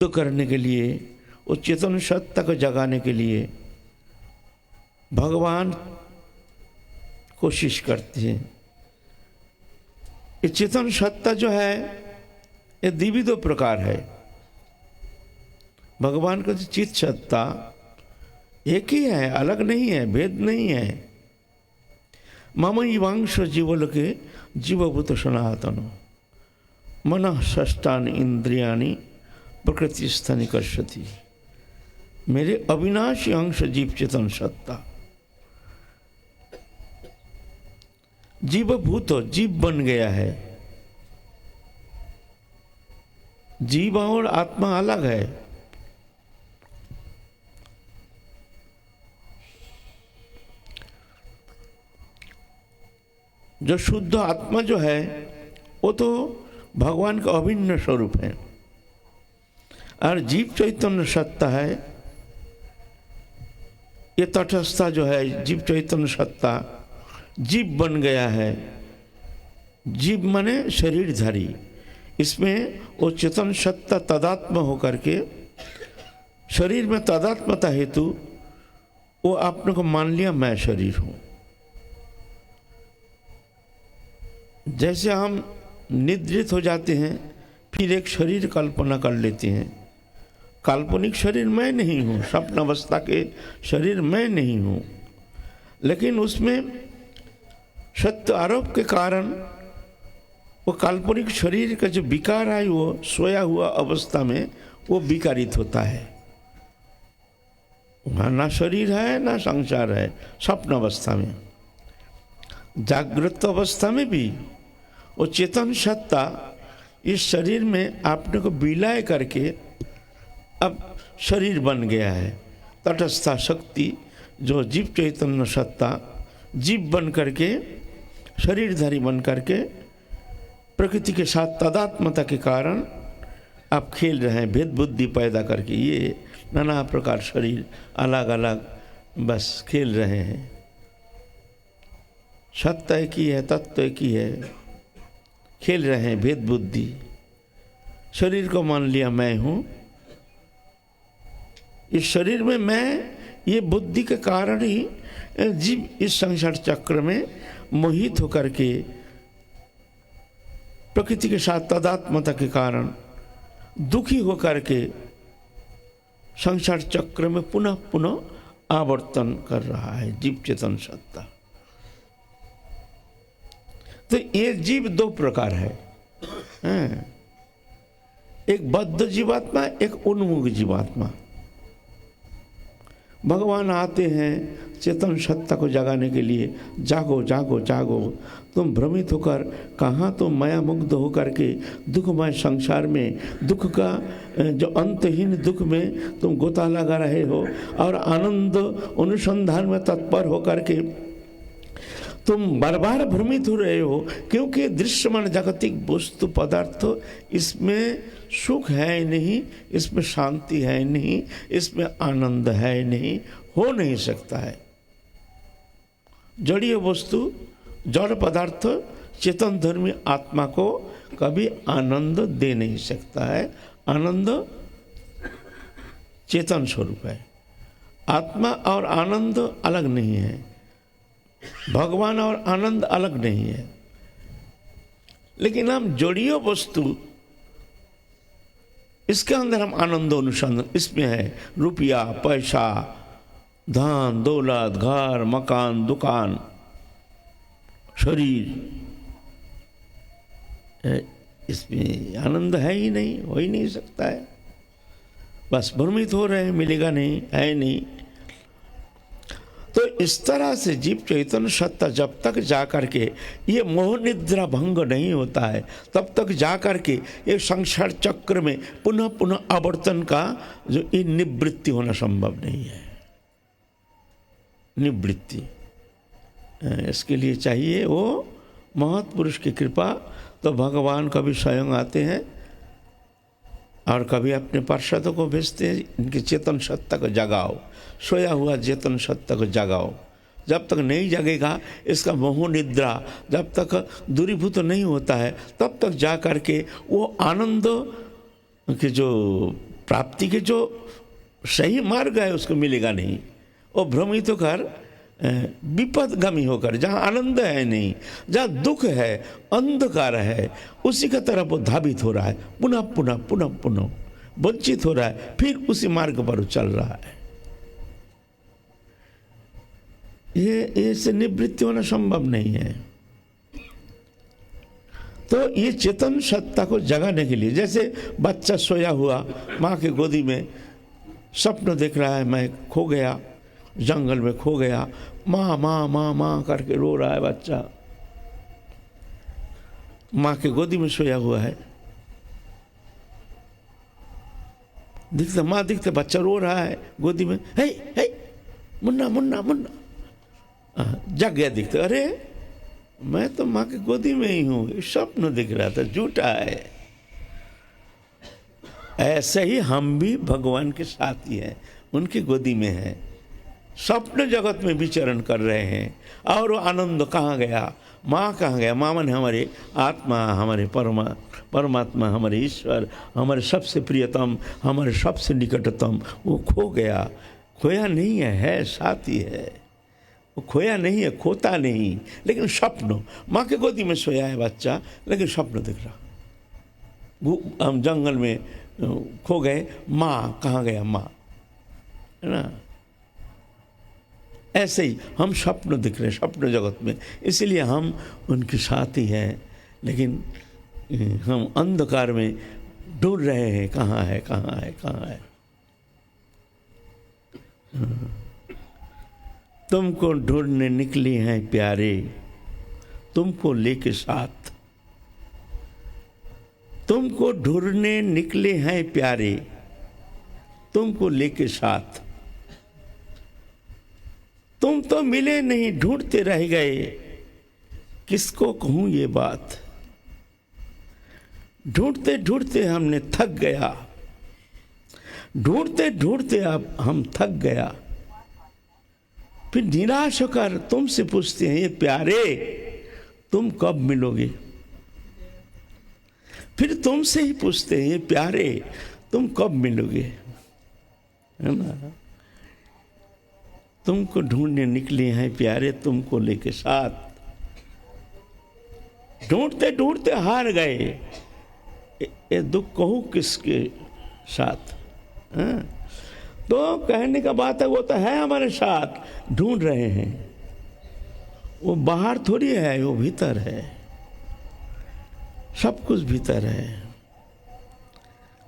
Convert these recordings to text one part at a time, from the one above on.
तो करने के लिए, उस चेतन सत्ता को जगाने के लिए भगवान कोशिश करते हैं। ये चेतन सत्ता जो है ये द्विविध प्रकार है। भगवान का जो चित सत्ता एक ही है, अलग नहीं है, भेद नहीं है। मम इवांश जीवलोके जीवभूत सनातन मन षष्ठानि इंद्रियाणि प्रकृति स्थानी कर्षति। मेरे अविनाशी अंश जीव चेतन सत्ता जीवभूत, जीव बन गया है। जीव और आत्मा अलग है। जो शुद्ध आत्मा जो है वो तो भगवान का अभिन्न स्वरूप है, और जीव चैतन्य सत्ता है, ये तटस्थता जो है जीव चैतन्य सत्ता जीव बन गया है। जीव माने शरीरधारी। इसमें वो चेतन सत्ता तदात्म होकर के शरीर में तदात्मता हेतु वो आपने को मान लिया मैं शरीर हूं। जैसे हम निद्रित हो जाते हैं फिर एक शरीर कल्पना कर लेते हैं। काल्पनिक शरीर मैं नहीं हूँ, स्वप्न अवस्था के शरीर मैं नहीं हूँ, लेकिन उसमें सत्य आरोप के कारण वो काल्पनिक शरीर का जो विकार है वो सोया हुआ अवस्था में वो विकारित होता है। वहाँ ना शरीर है ना संसार है स्वप्न अवस्था में। जागृत अवस्था में भी वो चेतन सत्ता इस शरीर में आपने को विलय करके अब शरीर बन गया है। तटस्था शक्ति जो जीव चैतन्य सत्ता जीव बन करके शरीरधारी बन करके प्रकृति के साथ तदात्मता के कारण आप खेल रहे हैं, भेद बुद्धि पैदा करके ये नाना प्रकार शरीर अलग अलग बस खेल रहे हैं। सत्ता एक ही है, तत्व एक ही है, खेल रहे हैं भेद बुद्धि। शरीर को मान लिया मैं हूँ। इस शरीर में मैं, ये बुद्धि के कारण ही जीव इस संसार चक्र में मोहित होकर के प्रकृति के साथ तदात्मता के कारण दुखी होकर के संसार चक्र में पुनः पुनः आवर्तन कर रहा है जीव चेतन सत्ता। तो ये जीव दो प्रकार है, एक बद्ध जीवात्मा, एक उन्मुख जीवात्मा। भगवान आते हैं चेतन सत्ता को जगाने के लिए, जागो जागो जागो, तुम भ्रमित होकर कहाँ तुम माया मुग्ध होकर के दुखमय संसार में, दुख का जो अंतहीन दुख में तुम गोता लगा रहे हो और आनंद अनुसंधान में तत्पर होकर के तुम बार बार भ्रमित हो रहे हो, क्योंकि दृश्यमान जागतिक वस्तु पदार्थ इसमें सुख है नहीं, इसमें शांति है नहीं, इसमें आनंद है नहीं, हो नहीं सकता है। जड़ीय वस्तु जड़ पदार्थ चेतन धर्मी आत्मा को कभी आनंद दे नहीं सकता है। आनंद चेतन स्वरूप है। आत्मा और आनंद अलग नहीं है, भगवान और आनंद अलग नहीं है। लेकिन हम जड़ीय वस्तु इसके अंदर हम आनंद अनुसंधान इसमें है। रुपया, पैसा, धन दौलत, घर मकान, दुकान, शरीर, इसमें आनंद है ही नहीं, हो ही नहीं सकता है। बस भ्रमित हो रहे हैं, मिलेगा नहीं, है नहीं। तो इस तरह से जीव चैतन्य सत्ता जब तक जा करके ये मोह निद्रा भंग नहीं होता है, तब तक जा करके ये संसार चक्र में पुनः पुनः आवर्तन का जो ये निवृत्ति होना संभव नहीं है। निवृत्ति इसके लिए चाहिए वो महत्पुरुष की कृपा। तो भगवान कभी स्वयं आते हैं और कभी अपने पार्षदों को भेजते हैं, इनकी चेतन सत्ता को जगाओ, सोया हुआ चेतन सत्ता को जगाओ। जब तक नहीं जगेगा, इसका मोह निद्रा जब तक दूरीभूत नहीं होता है, तब तक जा कर के वो आनंद के जो प्राप्ति के जो सही मार्ग है उसको मिलेगा नहीं। वो भ्रमित होकर विपदगामी होकर, जहाँ आनंद है नहीं, जहाँ दुख है, अंधकार है, उसी का तरफ वो धावित हो रहा है, पुनः पुनः पुनः पुनः वंचित हो रहा है, फिर उसी मार्ग पर चल रहा है। ये इससे निवृत्ति होना संभव नहीं है। तो ये चेतन सत्ता को जगाने के लिए, जैसे बच्चा सोया हुआ माँ की गोदी में स्वप्न देख रहा है, मैं खो गया, जंगल में खो गया, माँ माँ माँ माँ करके रो रहा है बच्चा, माँ के गोदी में सोया हुआ है, दिखते माँ दिखते बच्चा रो रहा है गोदी में, हे हे मुन्ना मुन्ना मुन्ना, जग गया, दिखते अरे मैं तो माँ की गोदी में ही हूँ, स्वप्न दिख रहा था, झूठा है। ऐसे ही हम भी भगवान के साथ ही हैं, उनकी गोदी में हैं, स्वप्न जगत में विचरण कर रहे हैं। और वो आनंद कहाँ गया, माँ कहाँ गया, माँ मन हमारे आत्मा, हमारे परमात्मा, हमारे ईश्वर, हमारे सबसे प्रियतम, हमारे सबसे निकटतम, वो खो गया। खोया नहीं है साथ ही है, वो खोया नहीं है, खोता नहीं, लेकिन स्वप्न, माँ के गोदी में सोया है बच्चा, लेकिन स्वप्न दिख रहा। हम जंगल में खो गए, माँ कहाँ गया, माँ, है ना। ऐसे ही हम स्वप्न दिख रहे हैं स्वप्न जगत में, इसलिए हम उनके साथ ही हैं, लेकिन हम अंधकार में ढूंढ रहे हैं, कहाँ है कहाँ है कहाँ है। तुमको ढूंढने निकली हैं प्यारे, तुमको लेके साथ, तुमको ढूंढने निकले हैं प्यारे, तुमको लेके साथ। तुम तो मिले नहीं, ढूंढते रह गए, किसको कहूं ये बात। ढूंढते ढूंढते हमने थक गया, ढूंढते ढूंढते अब हम थक गया। फिर निराश होकर तुमसे पूछते हैं ये प्यारे, तुम कब मिलोगे। फिर तुमसे ही पूछते हैं ये प्यारे, तुम कब मिलोगे, है ना। तुमको ढूंढने निकले हैं प्यारे, तुमको लेके साथ। ढूंढते ढूंढते हार गए, ये दुख कहूँ किसके साथ, हाँ? तो कहने का बात है, वो तो है हमारे साथ, ढूंढ रहे हैं। वो बाहर थोड़ी है, वो भीतर है, सब कुछ भीतर है,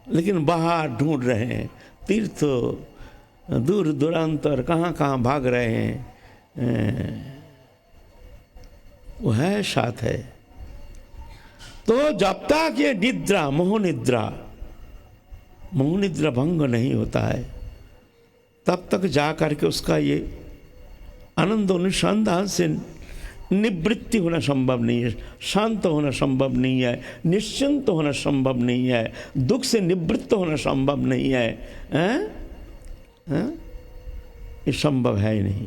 लेकिन बाहर ढूंढ रहे हैं। तीर्थ दूर दूरांतर कहाँ कहाँ भाग रहे हैं, वो है साथ है। तो जब तक ये निद्रा मोह निद्रा भंग नहीं होता है, तब तक जा करके उसका ये आनंद अनुसंधान से निवृत्ति होना संभव नहीं है, शांत होना संभव नहीं है, निश्चिंत होना संभव नहीं है, दुख से निवृत्त होना संभव नहीं है, हैं? ये संभव है ही नहीं।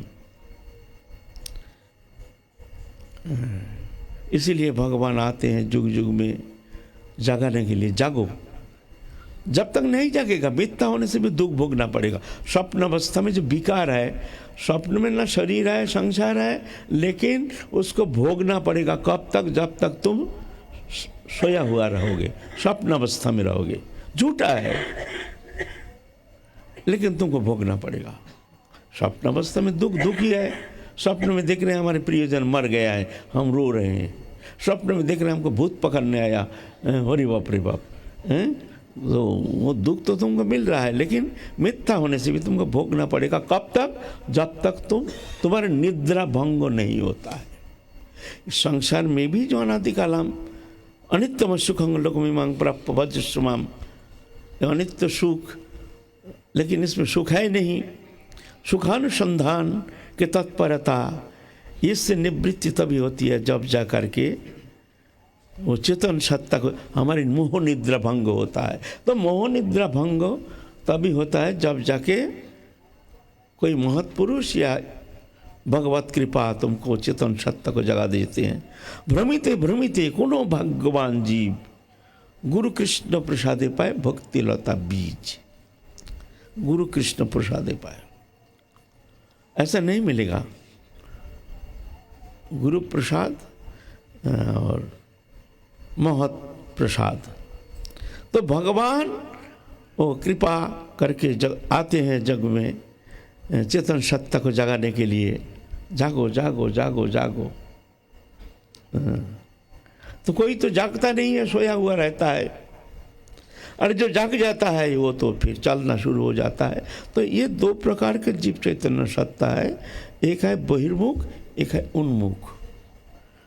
इसीलिए भगवान आते हैं जुग जुग में जगाने के लिए। जागो, जब तक नहीं जागेगा मिथ्या होने से भी दुख भोगना पड़ेगा। स्वप्न अवस्था में जो विकार है, स्वप्न में ना शरीर है, संसार है, लेकिन उसको भोगना पड़ेगा। कब तक? जब तक तुम सोया हुआ रहोगे, स्वप्न अवस्था में रहोगे। झूठा है, लेकिन तुमको भोगना पड़ेगा। स्वप्न अवस्था में दुख ही है। स्वप्न में देख रहे हैं हमारे प्रियजन मर गया है, हम रो रहे हैं। स्वप्न में देख रहे हैं हमको भूत पकड़ने आया, अरे बाप रे बाप, तो वो दुख तो तुमको मिल रहा है, लेकिन मिथ्या होने से भी तुमको भोगना पड़ेगा। कब तक? जब तक तुम्हारा निद्रा भंग नहीं होता है। इस संसार में भी जो अनादिकालम अनित्यम सुखं लोकमिमां प्राप्य वज्रस्माम, अनित्य सुख, लेकिन इसमें सुख है नहीं। सुखानुसंधान की तत्परता, इससे निवृत्ति तभी होती है जब जा करके वो चेतन सत्ता को, हमारी मोह निद्रा भंग होता है। तो मोह निद्रा भंग तभी होता है जब जाके कोई महत्पुरुष या भगवत कृपा तुमको चेतन सत्ता को जगा देते हैं। भ्रमिते भ्रमिते कोनो भगवान जीव, गुरु कृष्ण प्रसादे पाए भक्ति लता बीज। गुरु कृष्ण प्रसाद पाए, ऐसा नहीं मिलेगा। गुरु प्रसाद और महत प्रसाद, तो भगवान वो कृपा करके जग आते हैं जग में चेतन सत्ता को जगाने के लिए। जागो जागो जागो जागो। तो कोई तो जागता नहीं है, सोया हुआ रहता है, और जो जाग जाता है वो तो फिर चलना शुरू हो जाता है। तो ये दो प्रकार के जीव चैतन्य सत्ता है, एक है बहिर्मुख, एक है उन्मुख।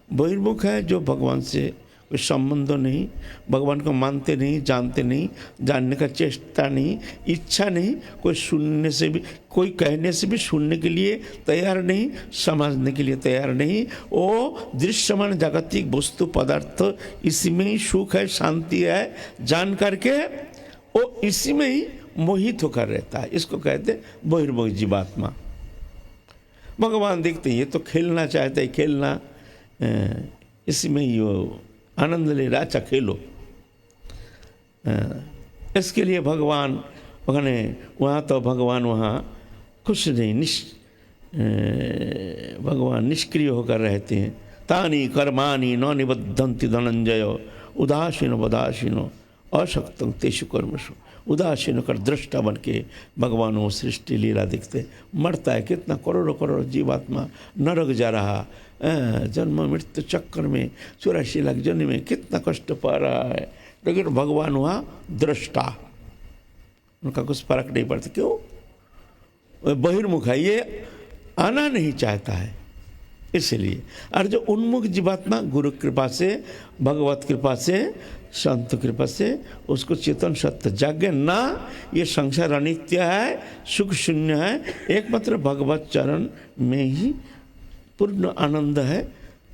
बहिर्मुख है जो भगवान से कोई संबंध नहीं, भगवान को मानते नहीं, जानते नहीं, जानने का चेष्टा नहीं, इच्छा नहीं, कोई सुनने से भी, कोई कहने से भी सुनने के लिए तैयार नहीं, समझने के लिए तैयार नहीं। वो दृश्यमान जागतिक वस्तु पदार्थ इसी में ही सुख है, शांति है, जान करके वो इसी में ही मोहित होकर रहता है। इसको कहते हैं बहिर्मुख जीवात्मा। भगवान देखते हैं ये तो खेलना चाहते हैं, खेलना इसी में ही वो आनंद ले रहा, अच्छा खेलो। इसके लिए भगवान वहाँ तो भगवान वहाँ कुछ नहीं, भगवान निष्क्रिय होकर रहते हैं। तानी कर्माणि न निबद्धन्ति धनंजय उदासीनो वदासीनो अशक्तं तेषु कर्मसु। उदासीन कर दृष्टा बन के भगवान वो सृष्टि लीला दिखते, मरता है कितना करोड़ों करोड़ जीवात्मा नरक जा रहा, जन्म मृत्यु चक्कर में 84 लाख जन्म में कितना कष्ट पा रहा है, लेकिन भगवान वहाँ दृष्टा, उनका कुछ फर्क नहीं पड़ता। क्यों? बहिर्मुख है, ये आना नहीं चाहता है इसलिए। और जो उन्मुख जीवात्मा गुरु कृपा से, भगवत कृपा से, संत कृपा से उसको चेतन सत्य जागे ना, ये संसार अनित्य है, सुख शून्य है, एकमात्र भगवत चरण में ही पूर्ण आनंद है।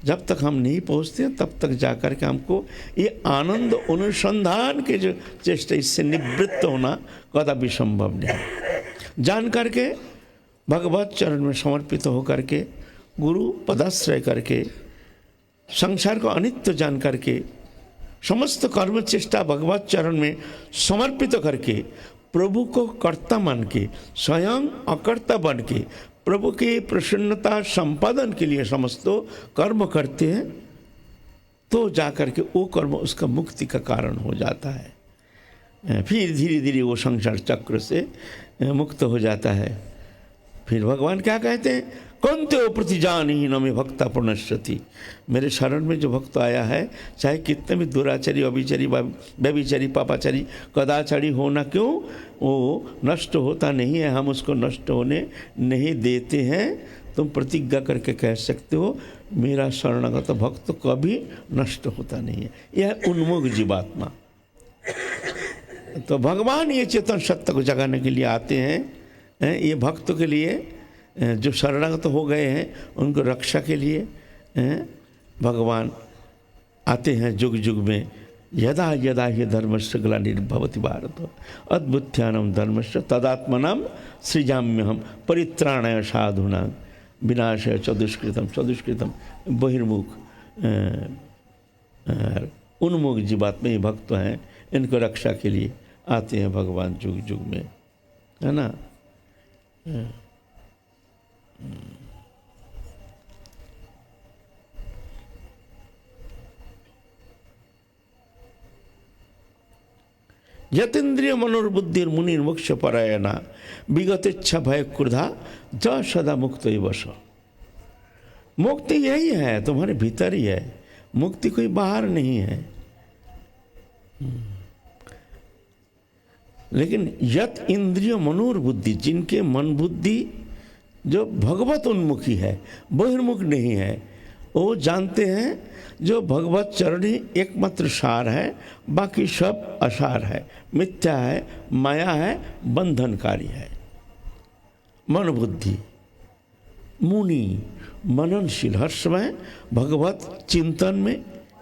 जब तक हम नहीं पहुँचते तब तक जाकर के हमको ये आनंद अनुसंधान के जो चेष्टा, इससे निवृत्त होना कदापि संभव नहीं। जान करके भगवत चरण में समर्पित होकर के, गुरु पदाश्रय करके, संसार को अनित्य जान करके, समस्त कर्म चेष्टा भगवत चरण में समर्पित करके, प्रभु को कर्ता मान के, स्वयं अकर्ता बन के, प्रभु की प्रसन्नता संपादन के लिए समस्त कर्म करते हैं, तो जाकर के वो कर्म उसका मुक्ति का कारण हो जाता है। फिर धीरे धीरे वो संसार चक्र से मुक्त हो जाता है। फिर भगवान क्या कहते हैं? कौनते ओ प्रतिजानी न में भक्ता पुनश्यति। मेरे शरण में जो भक्त आया है, चाहे कितने भी दुराचारी, अभिचारी, व्यभिचारी, पापाचारी, कदाचारी हो ना क्यों, वो नष्ट होता नहीं है। हम उसको नष्ट होने नहीं देते हैं। तुम प्रतिज्ञा करके कह सकते हो मेरा शरणागत भक्त कभी नष्ट होता नहीं है। यह उन्मुख जीवात्मा। तो भगवान ये चेतन सत्य को जगाने के लिए आते हैं। ये भक्तों के लिए जो शरणागत हो गए हैं उनको रक्षा के लिए भगवान आते हैं जुग जुग में। यदा यदा हि धर्मस्य ग्लानिर्भवति भारत अद्भुत्यानां धर्मस्य तदात्मनां सृजाम्यहं परित्राणाय साधूनां विनाशाय च दुष्कृतम्। बहिर्मुख उन्मुख जीवात्मा भक्त हैं, इनको रक्षा के लिए आते हैं भगवान जुग जुग में, है ना। यतेन्द्रिय मनोर्बुद्धिर मुनिर मोक्ष परायणा विगत इच्छा भय क्रोधा ज सदा मुक्त वश। मुक्ति यही है, तुम्हारे भीतर ही है, मुक्ति कोई बाहर नहीं है। लेकिन यत इंद्रिय मनोर बुद्धि, जिनके मन बुद्धि जो भगवत उन्मुखी है, बहिर्मुख नहीं है, वो जानते हैं जो भगवत चरण ही एकमात्र सार है, बाकी सब असार है, मिथ्या है, माया है, बंधनकारी है। मन बुद्धि मुनि मननशील, हर समय भगवत चिंतन में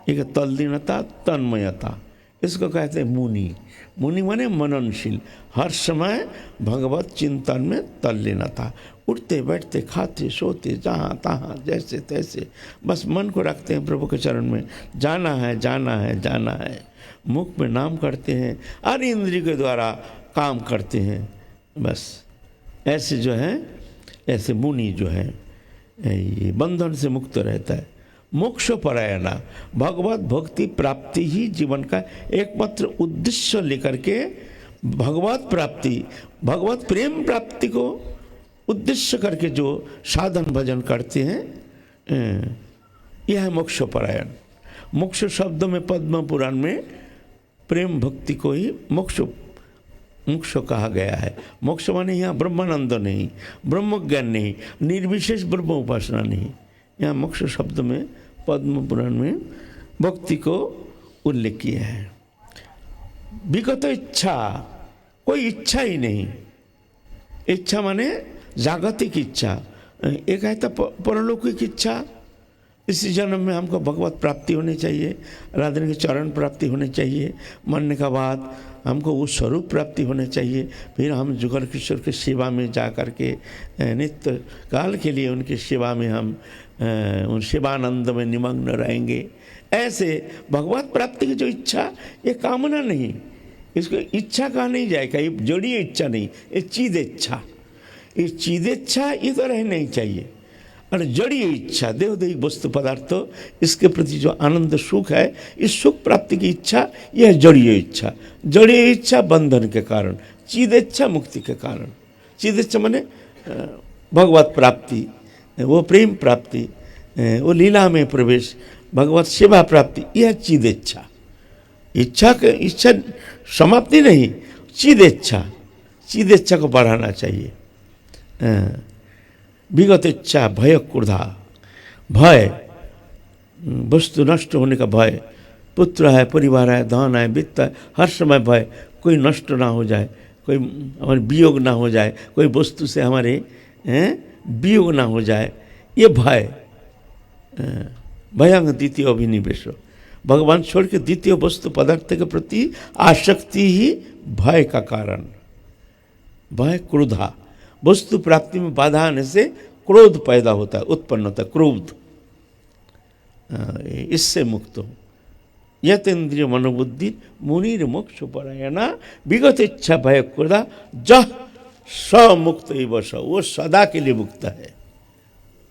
एक तल्लीनता, तन्मयता, इसको कहते हैं मुनि। मुनि माने मननशील, हर समय भगवत चिंतन में तल्लीनता, उठते बैठते खाते सोते जहाँ तहाँ जैसे तैसे बस मन को रखते हैं प्रभु के चरण में। जाना है जाना है जाना है, मुख में नाम करते हैं और इंद्रिय के द्वारा काम करते हैं। बस ऐसे जो है, ऐसे मुनि जो है ये बंधन से मुक्त रहता है। मोक्ष परायणा, भगवत भक्ति प्राप्ति ही जीवन का एकमात्र उद्देश्य लेकर के भगवत प्राप्ति, भगवत प्रेम प्राप्ति को उद्देश्य करके जो साधन भजन करते हैं यह है मोक्ष परायण। मोक्ष शब्द में पद्म पुराण में प्रेम भक्ति को ही मोक्ष कहा गया है। मोक्ष माने यहाँ ब्रह्मानंद नहीं, ब्रह्म ज्ञान नहीं, निर्विशेष ब्रह्म उपासना नहीं। यहाँ मोक्ष शब्द में पद्म पुराण में भक्ति को उल्लेख किया है। विगत इच्छा, कोई इच्छा ही नहीं। इच्छा माने जागतिक इच्छा, एक है तो परलौकिक इच्छा, इसी जन्म में हमको भगवत प्राप्ति होनी चाहिए, राधा के चरण प्राप्ति होनी चाहिए, मरने का बाद हमको वो स्वरूप प्राप्ति होनी चाहिए, फिर हम जुगल किशोर की सेवा में जा कर के नित्य काल के लिए उनकी सेवा में हम उन सेवानंद में निमग्न रहेंगे। ऐसे भगवत प्राप्ति की जो इच्छा, ये कामना नहीं, इसको इच्छा कहा नहीं जाएगा, ये जड़ीय इच्छा नहीं, ये चीद इच्छा। ये चीद इच्छा ये तो रहना नहीं चाहिए। और जड़ीय इच्छा, देवदैहिक वस्तु पदार्थ, इसके प्रति जो आनंद सुख है, इस सुख प्राप्ति की इच्छा, यह जड़ीय इच्छा। जड़ीय इच्छा बंधन के कारण, चीद इच्छा मुक्ति के कारण। चीद इच्छा माने भगवत प्राप्ति, वो प्रेम प्राप्ति, वो लीला में प्रवेश, भगवत सेवा प्राप्ति, यह चीद इच्छा। इच्छा समाप्ति नहीं, चीद इच्छा को बढ़ाना चाहिए। विगत इच्छा भय क्रोधा, भय वस्तु नष्ट होने का भय, पुत्र है, परिवार है, धन है, वित्त है, हर समय भय कोई नष्ट ना हो जाए, कोई हमारे वियोग ना हो जाए, कोई वस्तु से हमारे वियोग ना हो जाए, ये भय। भयांग द्वितीय अभिनिवेश, भगवान छोड़ के द्वितीय वस्तु पदार्थ के प्रति आसक्ति ही भय का कारण। भय क्रोधा, वस्तु प्राप्ति में बाधा आने से क्रोध पैदा होता है, उत्पन्न होता है क्रोध। इससे मुक्त हो। यत इंद्रिय मनोबुद्धि मुनिर मोक्ष परायणा, विगत इच्छा भय क्रोधा जह स मुक्त बस, वो सदा के लिए मुक्त है।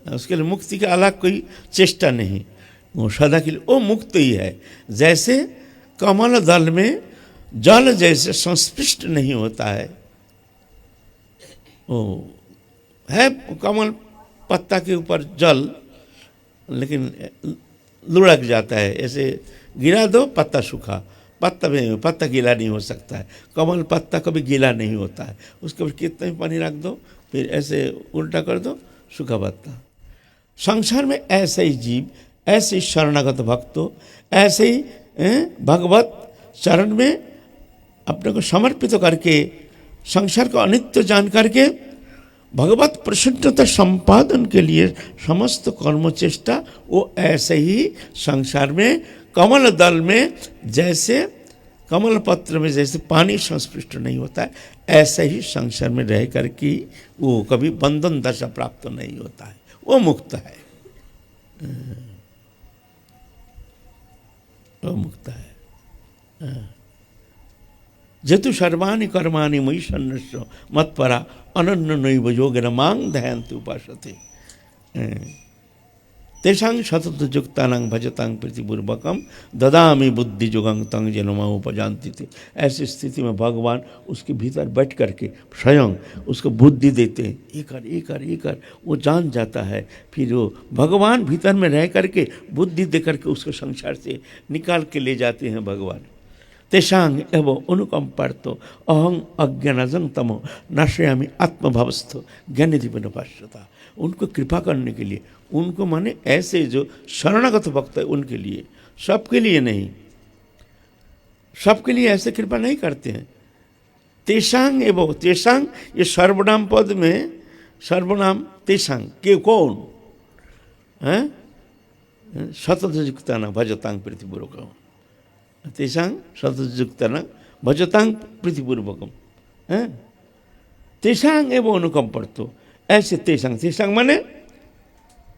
उसके लिए मुक्ति का अलग कोई चेष्टा नहीं, वो सदा के लिए वो मुक्त ही है। जैसे कमल दल में जल जैसे संस्पृष्ट नहीं होता है, ओ है कमल पत्ता के ऊपर जल, लेकिन लुढ़क जाता है, ऐसे गिरा दो पत्ता सूखा, पत्ता गीला नहीं हो सकता है। कमल पत्ता कभी गीला नहीं होता है, उसके ऊपर कितना ही पानी रख दो, फिर ऐसे उल्टा कर दो, सूखा पत्ता। संसार में ऐसे ही जीव, ऐसे ही शरणागत भक्तों, ऐसे ही भगवत चरण में अपने को समर्पित करके, संसार को अनित्य जान करके भगवत प्रसन्नता संपादन के लिए समस्त कर्म चेष्टा, वो ऐसे ही संसार में कमल दल में जैसे कमल पत्र में जैसे पानी संस्पृष्ट नहीं होता है, ऐसे ही संसार में रह करके वो कभी बंधन दशा प्राप्त नहीं होता है, वो मुक्त है, वो मुक्त है। जतु सर्वाणि कर्माणि मयि सन्न्यस्य मत्परा अनन्य नैव योगेन मां ध्यायन्ति उपासते। तेषां सतत युक्तानां भजतां प्रीतिपूर्वकं ददामि बुद्धि योगं तं येन मां उपजान्ति थे। ऐसी स्थिति में भगवान उसके भीतर बैठ करके स्वयं उसको बुद्धि देते हैं, ये कर, वो जान जाता है। फिर वो भगवान भीतर में रह करके बुद्धि दे करके उसको संसार से निकाल के ले जाते हैं भगवान। तेषांग एवं अनुकंपार्थो अहं अज्ञानजं तमो नाशयामि आत्मभावस्थो ज्ञानदीपेन भाष्यता। उनको कृपा करने के लिए, उनको माने ऐसे जो शरणागत भक्त है उनके लिए, सबके लिए नहीं, सबके लिए ऐसे कृपा नहीं करते हैं। तेषांग एवं, तेषांग ये सर्वनाम पद में सर्वनाम तेषांग के कौन है? सततयुक्ता न भजतांग प्रीतिपूर्वकम, तेषांग सततयुक्ता न भजतांग प्रीतिपूर्वकम है। तेषांग एवं अनुकंपर्थो, ऐसे तेषांग माने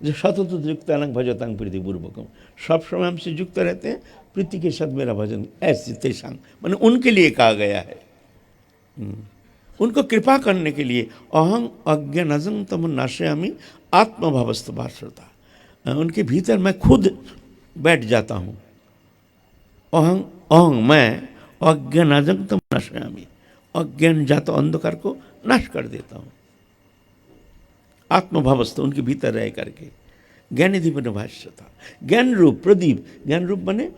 जो सततयुक्ता न भजतांग प्रीतिपूर्वकम, सब समय हमसे युक्त रहते हैं, प्रीति के साथ मेरा भजन, ऐसे तेषांग माने उनके लिए कहा गया है। उनको कृपा करने के लिए अहं अज्ञानजं तम नाशयामि आत्मभावस्थ भाषता, उनके भीतर मैं खुद बैठ जाता हूँ। अहं अहं मैं अज्ञानजं तम नाशयामि, अज्ञान जात अंधकार को नाश कर देता हूँ। आत्मभावस्थ उनके भीतर रह करके ज्ञान दीपन भाष्यता, ज्ञान रूप प्रदीप, ज्ञान रूप बने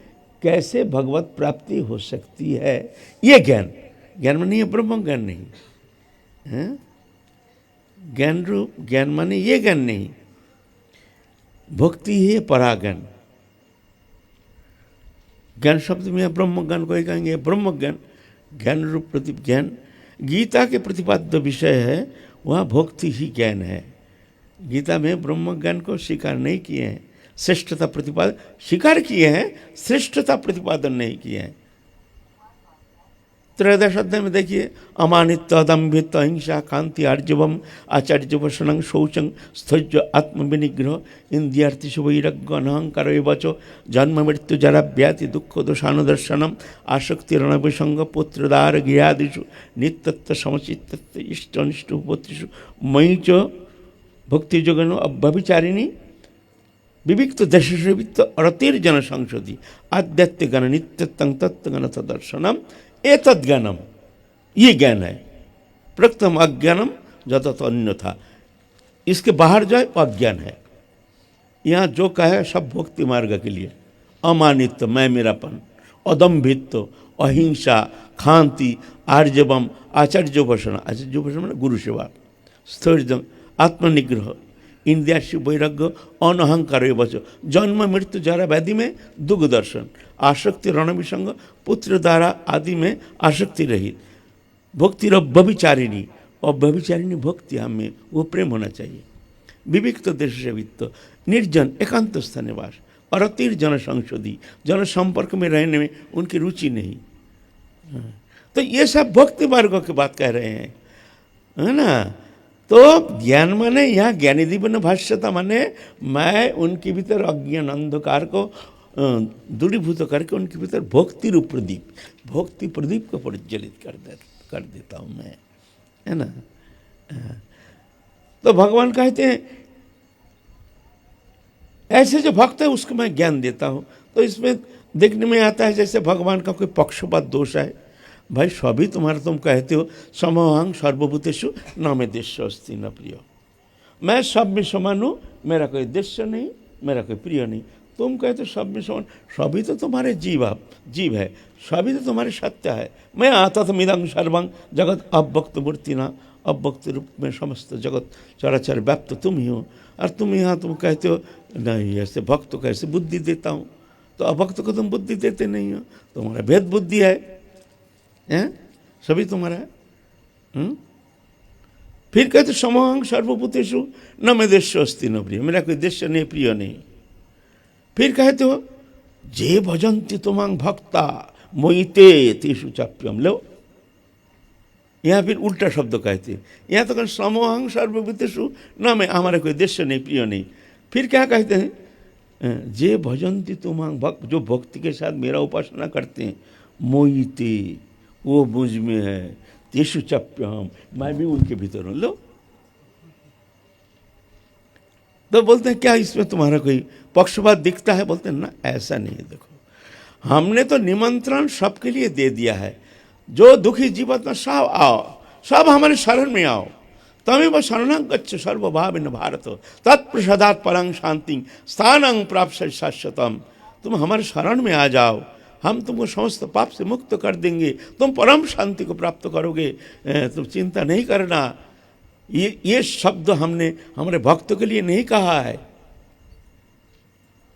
कैसे भगवत प्राप्ति हो सकती है, ये ज्ञान, ज्ञान माने ये ब्रह्म ज्ञान नहीं है, ज्ञान रूप ज्ञान माने ये ज्ञान नहीं, भक्ति है पराज्ञान। ज्ञान शब्द में ब्रह्म ज्ञान को ही कहेंगे, ब्रह्म ज्ञान, ज्ञान रूप प्रदीप ज्ञान। गीता के प्रतिपाद्य विषय है वहाँ भक्ति ही ज्ञान है। गीता में ब्रह्म ज्ञान को स्वीकार नहीं किए हैं, श्रेष्ठता प्रतिपादन स्वीकार किए हैं, श्रेष्ठता प्रतिपादन नहीं किए हैं। त्रयोदश अध्याय में देखिए, अमानित्व अदम्भित्व अहिंसा कांति आर्जवम आचार्यवशनं शौचं स्थैर्य आत्मविनिग्रह इंद्रियार्थेषु वैराग्य अनहंकार एवच जन्म मृत्यु जरा व्याधि दुख दोषानुदर्शनम आसक्तिरणविसंग पुत्रदार गृहादिषु नित्यत्व समचित्तत्व इष्ट अनिष्ट उपत्तिषु मयि च भक्ति जोगन अव्यभिचारिणी विविक्त दशवित्त अरतिर्जन संशोधि आध्यात्मिक ज्ञान नित्यत्तं तत्त्वज्ञान तदर्शनम एतद् ज्ञानम, ये ज्ञान है। प्रथम अज्ञानम जतत अन्यथा, इसके बाहर जाए अज्ञान है। यहाँ जो कहे सब भक्ति मार्ग के लिए, अमानित्व मैं मेरापन, अदम्भित्व अहिंसा खांति आर्जवम आचार्योपासना, आचार्योपासना गुरु सेवा, स्थैर्य आत्मनिग्रह इंद्रियार्थेषु वैराग्य अनहंकार एवच जन्म मृत्यु जरा व्याधि में दुख दर्शन आसक्ति रणविसंग पुत्र द्वारा आदि में आसक्ति रहित भक्ति अव्यभिचारिणी, अव्यभिचारिणी भक्ति हमें वो प्रेम होना चाहिए। विविक्त देश सेवित्व निर्जन एकांत स्थान निवास और अतिर जन संशोधि, जन संपर्क में रहने में उनकी रुचि नहीं। तो ये सब भक्ति मार्गों की बात कह रहे हैं, है ना। तो ज्ञान माने यहाँ ज्ञानी दीपन भाष्यता माने मैं उनके भीतर अज्ञान अंधकार को दूरीभूत करके उनके भीतर भक्ति रूप प्रदीप, भक्ति प्रदीप को प्रज्वलित कर देता हूँ मैं, है ना। तो भगवान कहते हैं ऐसे जो भक्त है उसको मैं ज्ञान देता हूँ। तो इसमें देखने में आता है जैसे भगवान का कोई पक्षपात दोष है। भाई सभी तुम्हारा, तुम कहते हो समोहं सर्वभूतेषु न मे देश अस्ति न प्रिय, मैं सब में समान हूँ, मेरा कोई देश नहीं, मेरा कोई प्रिय नहीं। तुम कहते हो सब में समान, सभी तो तुम्हारे जीव है, सभी तो तुम्हारे सत्य है। मैं आता तो मिदं सर्वं जगत अव्यक्त मूर्ति ना, अव्यक्त रूप में समस्त जगत चराचर व्याप्त तुम ही हो। और तुम यहाँ तुम कहते हो नहीं ऐसे भक्त को कैसे बुद्धि देता हूँ, तो अभक्त को तुम बुद्धि देते नहीं हो, तुम्हारा भेद बुद्धि है, सभी तुम्हारा है। फिर कहते समोहं सर्वभूतेषु न मे देश अस्ति न प्रिय, मेरा कोई देश नहीं प्रिय नहीं। फिर कहते हो जे भजन्ति तुमां भक्ता मोहिते तेषु चाप्यम, लो यहाँ फिर उल्टा शब्द कहते हैं। यहाँ तो समोहं सर्वभूतेषु न मैं, हमारा कोई देश नहीं प्रिय नहीं। फिर क्या कहते हैं जे भजन्ति तुमां भक्त, जो भक्ति के साथ मेरा उपासना करते हैं, मोहिते वो मुझ में है, तेषु चाप्यहम मैं भी उनके भीतर हूँ। लो तो बोलते हैं क्या इसमें तुम्हारा कोई पक्षपात दिखता है? बोलते हैं ना ऐसा नहीं है। देखो हमने तो निमंत्रण सबके लिए दे दिया है, जो दुखी जीवन में सब आओ, सब हमारे शरण में आओ। तमेव शरणं गच्छ सर्वभावेन भारत तत्प्रसादात् परं शांति स्थानं प्राप्य शाश्वतम। तुम हमारे शरण में आ जाओ, हम तुमको समस्त पाप से मुक्त कर देंगे, तुम परम शांति को प्राप्त करोगे, तुम चिंता नहीं करना। ये शब्द हमने हमारे भक्तों के लिए नहीं कहा है।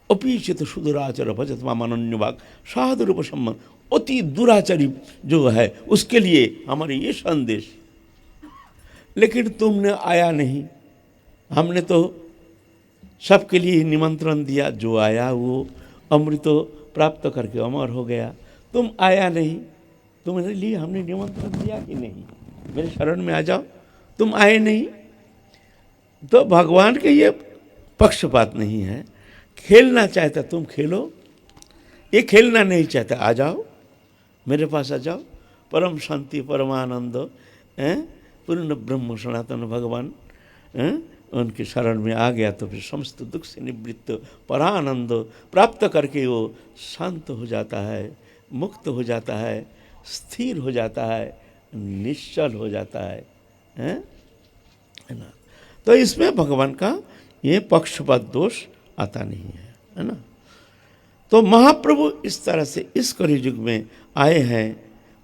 अपीचित सुदुराचार भजत मामन्यवाग साधु रूप सम्मान, अति दुराचारी जो है उसके लिए हमारे ये संदेश। लेकिन तुमने आया नहीं, हमने तो सबके लिए निमंत्रण दिया, जो आया वो अमृत प्राप्त करके अमर हो गया। तुम आया नहीं, तुम्हारे लिए हमने निमंत्रण दिया कि नहीं, मेरे शरण में आ जाओ, तुम आए नहीं। तो भगवान के ये पक्षपात नहीं है। खेलना चाहता तुम खेलो, ये खेलना नहीं चाहता आ जाओ, मेरे पास आ जाओ, परम शांति परमानंद है। पूर्ण ब्रह्म सनातन भगवान उनके शरण में आ गया तो फिर समस्त दुख से निवृत्त परानंद प्राप्त करके वो शांत हो जाता है, मुक्त हो जाता है, स्थिर हो जाता है, निश्चल हो जाता है ना। तो इसमें भगवान का ये पक्षपात दोष आता नहीं है ना। तो महाप्रभु इस तरह से इस कलियुग में आए हैं,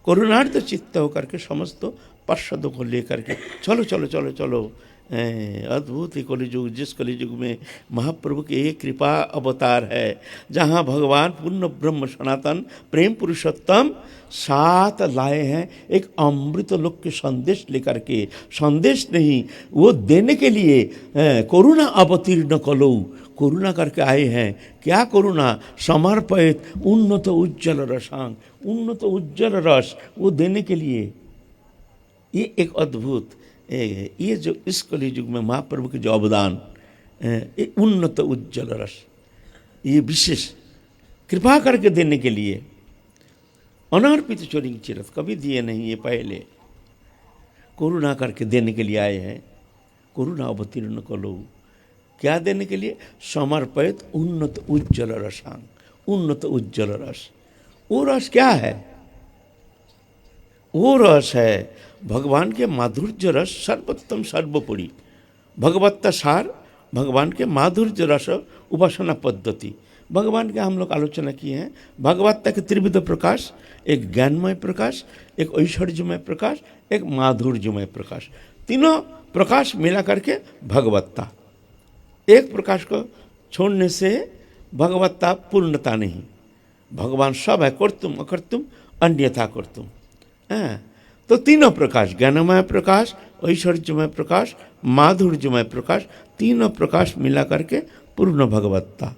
करुणार्थ चित्त होकर के समस्त पार्षदों को लेकर के चलो चलो चलो चलो। अद्भुत ही कलियुग, जिस कलियुग में महाप्रभु के एक कृपा अवतार है, जहाँ भगवान पूर्ण ब्रह्म सनातन प्रेम पुरुषोत्तम साथ लाए हैं एक अमृत लोक के संदेश लेकर के। संदेश नहीं, वो देने के लिए करुणा अवतीर्ण कलो, करुणा करके आए हैं। क्या करुणा? समर्पित उन्नत उज्जवल रसांग, उन्नत उज्जवल रस वो देने के लिए। ये एक अद्भुत ये जो इस कलियुग में महाप्रभु के जो अवदान, ये उन्नत उज्जवल रस, ये विशेष कृपा करके देने के लिए। अनर्पित चोरिंग चिरत, कभी दिए नहीं ये पहले, करुणा करके देने के लिए आए हैं। करुणा अवतीर्ण कलो, क्या देने के लिए? समर्पित उन्नत उज्जवल रसांग, उन्नत उज्जवल रस। वो रस क्या है? वो रस है भगवान के माधुर्य रस, सर्वोत्तम सर्वोपरि भगवत्ता सार, भगवान के माधुर्य रस उपासना पद्धति। भगवान के हम लोग आलोचना किए हैं। भगवत्ता के त्रिविध प्रकाश, एक ज्ञानमय प्रकाश, एक ऐश्वर्यमय प्रकाश, एक माधुर्यमय प्रकाश, तीनों प्रकाश मिला करके भगवत्ता। एक प्रकाश को छोड़ने से भगवत्ता पूर्णता नहीं। भगवान सब है, कर्तुम अकर्तुम अन्यथा कर्तुम। तो तीनों प्रकाश, ज्ञानमय प्रकाश, ऐश्वर्यमय प्रकाश, माधुर्यमय प्रकाश, तीनों प्रकाश मिला करके पूर्ण भगवत्ता।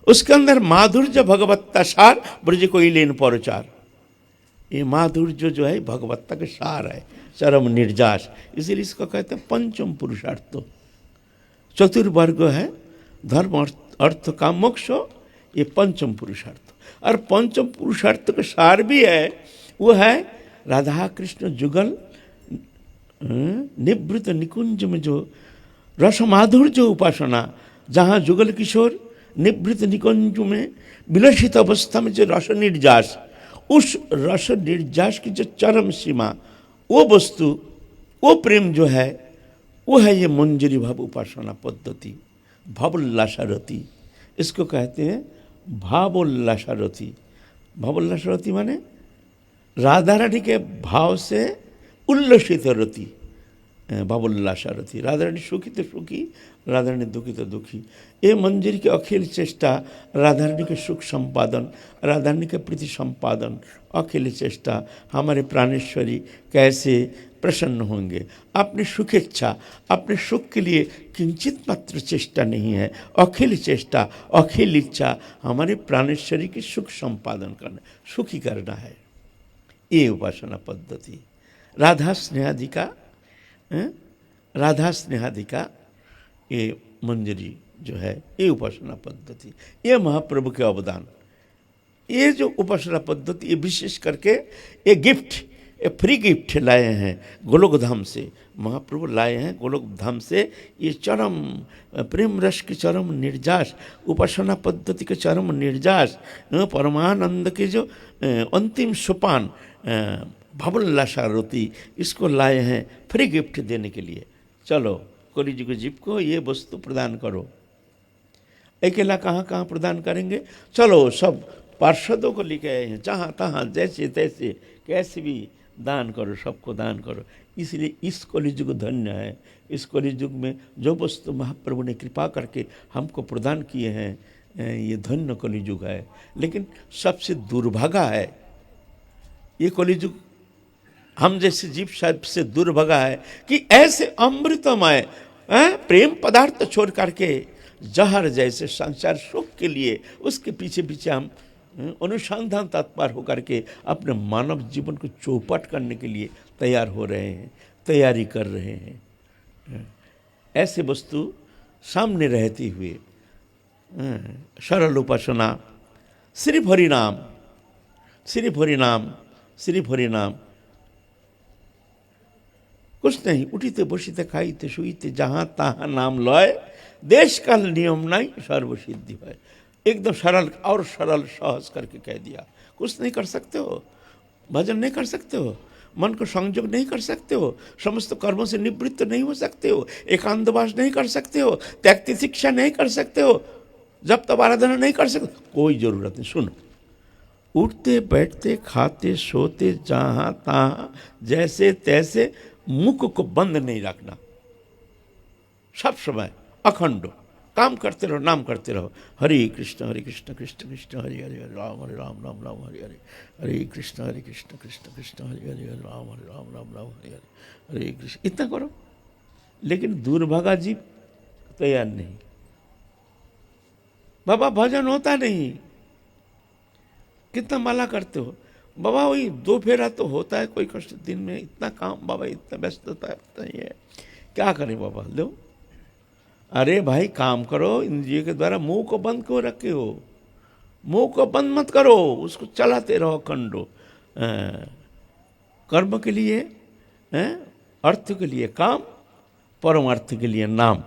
उसके अंदर माधुर्य भगवत्ता सार ब्रज कोई लेन परचार। ये माधुर्य जो है भगवत्ता के सार है, चरम निर्जास। इसीलिए इसको कहते हैं पंचम पुरुषार्थ। चतुर्वर्ग है, धर्म अर्थ काम मोक्ष, ये पंचम पुरुषार्थ। और पंचम पुरुषार्थ का सार भी है, वो है राधा कृष्ण जुगल निवृत्त निकुंज में जो रस माधुर्य उपासना, जहाँ जुगल किशोर निवृत्त निकुंज में विलसित अवस्था में जो रस निर्जास, उस रस निर्जास की जो चरम सीमा, वो वस्तु, वो प्रेम जो है, वो है ये मंजरी भाव उपासना पद्धति, भावोल्लासरति। इसको कहते हैं भावोल्लासरति। भावोल्लासरति माने राधा रानी के भाव से उल्लसित रति, भावोल्लासरति। राधा रानी सुखी तो सुखी, राधा रानी दुखी तो दुखी। ये मंजरी की अखिल चेष्टा, राधा रानी के सुख संपादन, राधा रानी के प्रीति संपादन, अखिल चेष्टा। हमारे प्राणेश्वरी कैसे प्रसन्न होंगे? अपनी सुखेच्छा, अपने सुख के लिए किंचित मात्र चेष्टा नहीं है, अखिल चेष्टा, अखिल इच्छा हमारे प्राणेश्वरी की सुख संपादन करना, सुखी करना है। ये उपासना पद्धति राधा स्नेहाधिका, राधा स्नेहाधिका ये मंजरी जो है, ये उपासना पद्धति, ये महाप्रभु के अवदान। ये जो उपासना पद्धति, ये विशेष करके ये गिफ्ट, ये फ्री गिफ्ट लाए हैं गोलोक धाम से। महाप्रभु लाए हैं गोलोक धाम से ये चरम प्रेम रस के चरम निर्जास, उपासना पद्धति के चरम निर्जास, परमानंद के जो अंतिम सोपान भावोल्लासरति, इसको लाए हैं फ्री गिफ्ट देने के लिए। चलो कलियुग जीव को ये वस्तु प्रदान करो। अकेला कहाँ कहाँ प्रदान करेंगे? चलो सब पार्षदों को लेके आए हैं, जहाँ तहाँ जैसे तैसे कैसे भी दान करो, सबको दान करो। इसलिए इस कलियुग धन्य है। इस कलियुग में जो वस्तु महाप्रभु ने कृपा करके हमको प्रदान किए हैं, ये धन्य कलियुग है। लेकिन सबसे दुर्भागा है ये कलियुग, हम जैसे जीव सबसे दुर्भागा है कि ऐसे अमृतमय प्रेम पदार्थ छोड़ करके जहर जैसे संसार सुख के लिए उसके पीछे पीछे हम अनुसंधान तत्पर होकर के अपने मानव जीवन को चौपट करने के लिए तैयार हो रहे हैं, तैयारी कर रहे हैं। ऐसे वस्तु सामने रहती हुए सरल उपासना, सिर्फ हरिनाम, सिर्फ हरिनाम, सिर्फ हरिनाम, कुछ नहीं, उठीते बसीते खाईते शुईते जहाँ तहाँ नाम लय, देश काल नियम नहीं सर्वसिद्धि है। एकदम सरल और सरल सहज करके कह दिया। कुछ नहीं कर सकते हो, भजन नहीं कर सकते हो, मन को संयोग नहीं कर सकते हो, समस्त कर्मों से निवृत्त नहीं हो सकते हो, एकांतवास नहीं कर सकते हो, त्याग तितिक्षा नहीं कर सकते हो, जब तब आराधना नहीं कर सकते, कोई जरूरत नहीं। सुनो, उठते बैठते खाते सोते जहाँ तहाँ जैसे तैसे मुख को बंद नहीं रखना, सब समय अखंड काम करते रहो, नाम करते रहो। हरे कृष्ण कृष्ण कृष्ण हरे हरे, हरे राम राम राम हरे हरे, हरे कृष्ण कृष्ण कृष्ण हरे हरे, हरे राम राम हरे हरे, हरे कृष्ण। इतना करो। लेकिन दुर्भागा जी तैयार नहीं, बाबा भजन होता नहीं। कितना माला करते हो बाबा, वही 2 फेरा तो होता है कोई कष्ट दिन में, इतना काम बाबा, इतना व्यस्तता नहीं है, क्या करें बाबा। लो, अरे भाई काम करो, इंद्रिय के द्वारा मुंह को बंद क्यों रखे हो? मुंह को बंद मत करो, उसको चलाते रहो खंडो। कर्म के लिए अर्थ के लिए काम, परमार्थ के लिए नाम,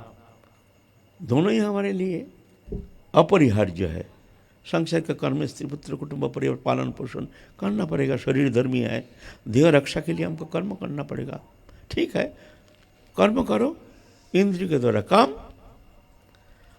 दोनों ही हमारे लिए अपरिहार्य है। संसार का कर्म, स्त्री पुत्र कुटुंब परिवार पालन पोषण करना पड़ेगा, शरीर धर्मी है, देह रक्षा के लिए हमको कर्म करना पड़ेगा। ठीक है, कर्म करो, इंद्रिय के द्वारा काम,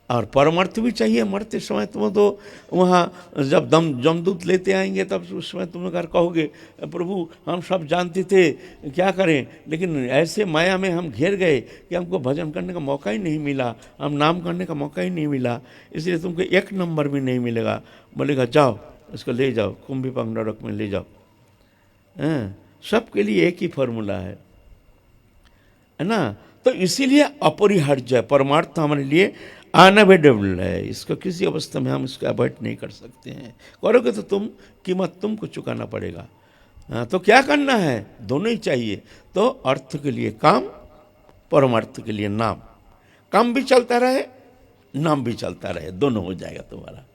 और परमार्थ भी चाहिए। मरते समय तुम तो वहाँ जब जमदूत लेते आएंगे तब उस समय तुम अगर कहोगे प्रभु हम सब जानते थे, क्या करें, लेकिन ऐसे माया में हम घिर गए कि हमको भजन करने का मौका ही नहीं मिला, हम नाम करने का मौका ही नहीं मिला, इसलिए तुमको 1 नंबर भी नहीं मिलेगा। बोलेगा जाओ इसको ले जाओ, कुंभी नरक में ले जाओ। सबके लिए एक ही फॉर्मूला है ना। तो इसीलिए अपरिहार्य है, परमार्थ हमारे लिए अनअवॉइडेबल है, इसको किसी अवस्था में हम इसको अवॉइड नहीं कर सकते हैं। करोगे तो तुम कीमत तुमको चुकाना पड़ेगा। तो क्या करना है, दोनों ही चाहिए। तो अर्थ के लिए काम, परमार्थ के लिए नाम, काम भी चलता रहे, नाम भी चलता रहे, दोनों हो जाएगा तुम्हारा।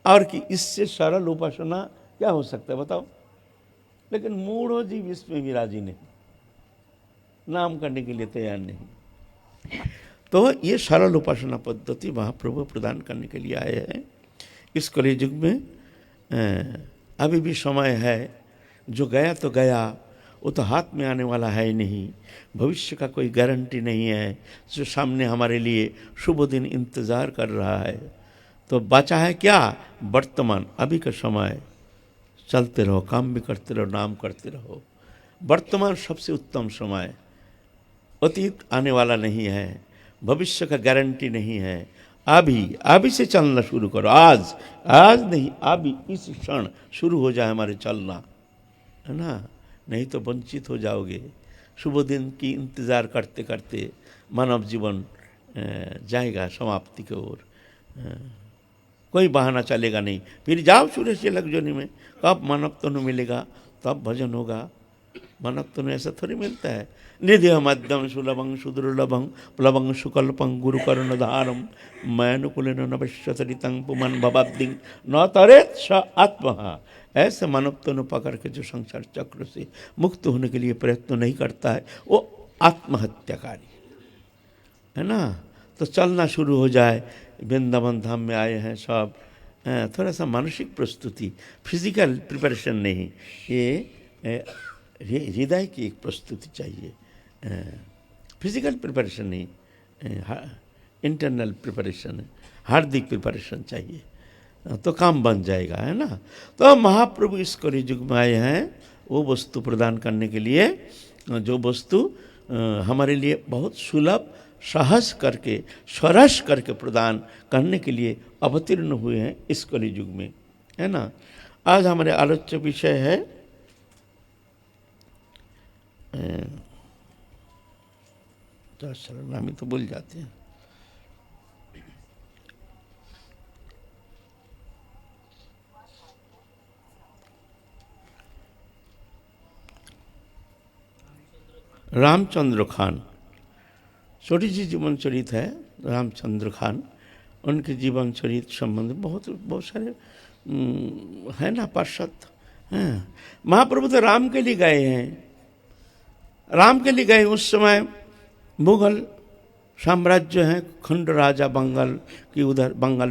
और कि इससे सरल उपासना क्या हो सकता है बताओ। लेकिन मूढ़ो जीव इसमें भी राजी नहीं, नाम करने के लिए तैयार नहीं। तो ये सरल उपासना पद्धति महाप्रभु प्रदान करने के लिए आए हैं इस कलियुग में। अभी भी समय है, जो गया तो गया, वो तो हाथ में आने वाला है ही नहीं, भविष्य का कोई गारंटी नहीं है, जो सामने हमारे लिए शुभ दिन इंतज़ार कर रहा है। तो बचा है क्या, वर्तमान, अभी का समय। चलते रहो, काम भी करते रहो, नाम करते रहो। वर्तमान सबसे उत्तम समय, अतीत आने वाला नहीं है, भविष्य का गारंटी नहीं है। अभी से चलना शुरू करो, आज नहीं, अभी इस क्षण शुरू हो जाए हमारे चलना, है ना। नहीं तो वंचित हो जाओगे। शुभ दिन की इंतज़ार करते करते मानव जीवन जाएगा समाप्ति की ओर। कोई बहाना चलेगा नहीं, फिर जाओ सूर्य से लग्जरी में, कब मानव तनु मिलेगा तब भजन होगा। मानव तनु ऐसा थोड़ी मिलता है। निधि मध्यम सुलभं सुदुर्लभं प्लवं सुकल्पं गुरुकर्ण धारम मैनुकुलेन नवश्यतरितं पुमन भवाब्दिं न तरेत स आत्मा। ऐसे मानव तनु पकड़ के जो संसार चक्र से मुक्त होने के लिए प्रयत्न नहीं करता है, वो आत्महत्याकारी है ना। तो चलना शुरू हो जाए। वृंदावन धाम में आए हैं सब, थोड़ा सा मानसिक प्रस्तुति, फिजिकल प्रिपरेशन नहीं, ये हृदय की एक प्रस्तुति चाहिए। फिजिकल प्रिपरेशन नहीं, इंटरनल प्रिपरेशन, हार्दिक प्रिपरेशन चाहिए, तो काम बन जाएगा, है ना। तो महाप्रभु इस कलियुग में आए हैं वो वस्तु प्रदान करने के लिए, जो वस्तु हमारे लिए बहुत सुलभ, सहज करके, सरस करके प्रदान करने के लिए अवतीर्ण हुए हैं इस कलियुग में, है ना। आज हमारे आलोच्य विषय है नाम ही तो भूल जाते हैं। रामचंद्र खान, छोटी सी जीवन चरित है रामचंद्र खान। उनके जीवन चरित संबंध बहुत सारे है ना, पार्षद हैं। महाप्रभु तो राम के लिए गए हैं, राम के लिए गए। उस समय मुगल साम्राज्य हैं, खंड राजा बंगाल की, उधर बंगाल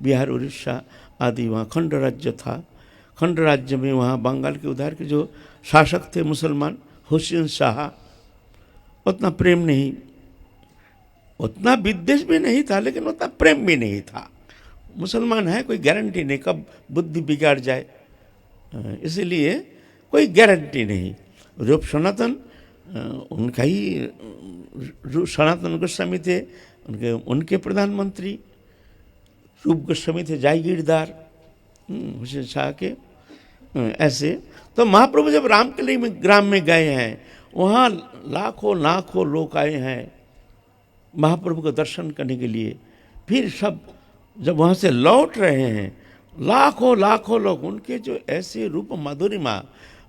बिहार उड़ीसा आदि वहाँ खंड राज्य था। खंड राज्य में वहाँ बंगाल के उधर के जो शासक थे मुसलमान, हुसैन शाह, उतना प्रेम नहीं, उतना विद्वेष भी नहीं था, लेकिन उतना प्रेम भी नहीं था। मुसलमान है, कोई गारंटी नहीं कब बुद्धि बिगाड़ जाए, इसलिए कोई गारंटी नहीं। रूप सनातन उनका ही, सनातन गोस्वामी थे, उनके प्रधानमंत्री रूप गोस्वामी थे जागीरदार हुसैन शाह के। ऐसे तो महाप्रभु जब रामकली में ग्राम में गए हैं, वहाँ लाखों लाखों लोग आए हैं महाप्रभु का दर्शन करने के लिए। फिर सब जब वहाँ से लौट रहे हैं, लाखों लाखों लोग, उनके जो ऐसे रूप माधुरिमा,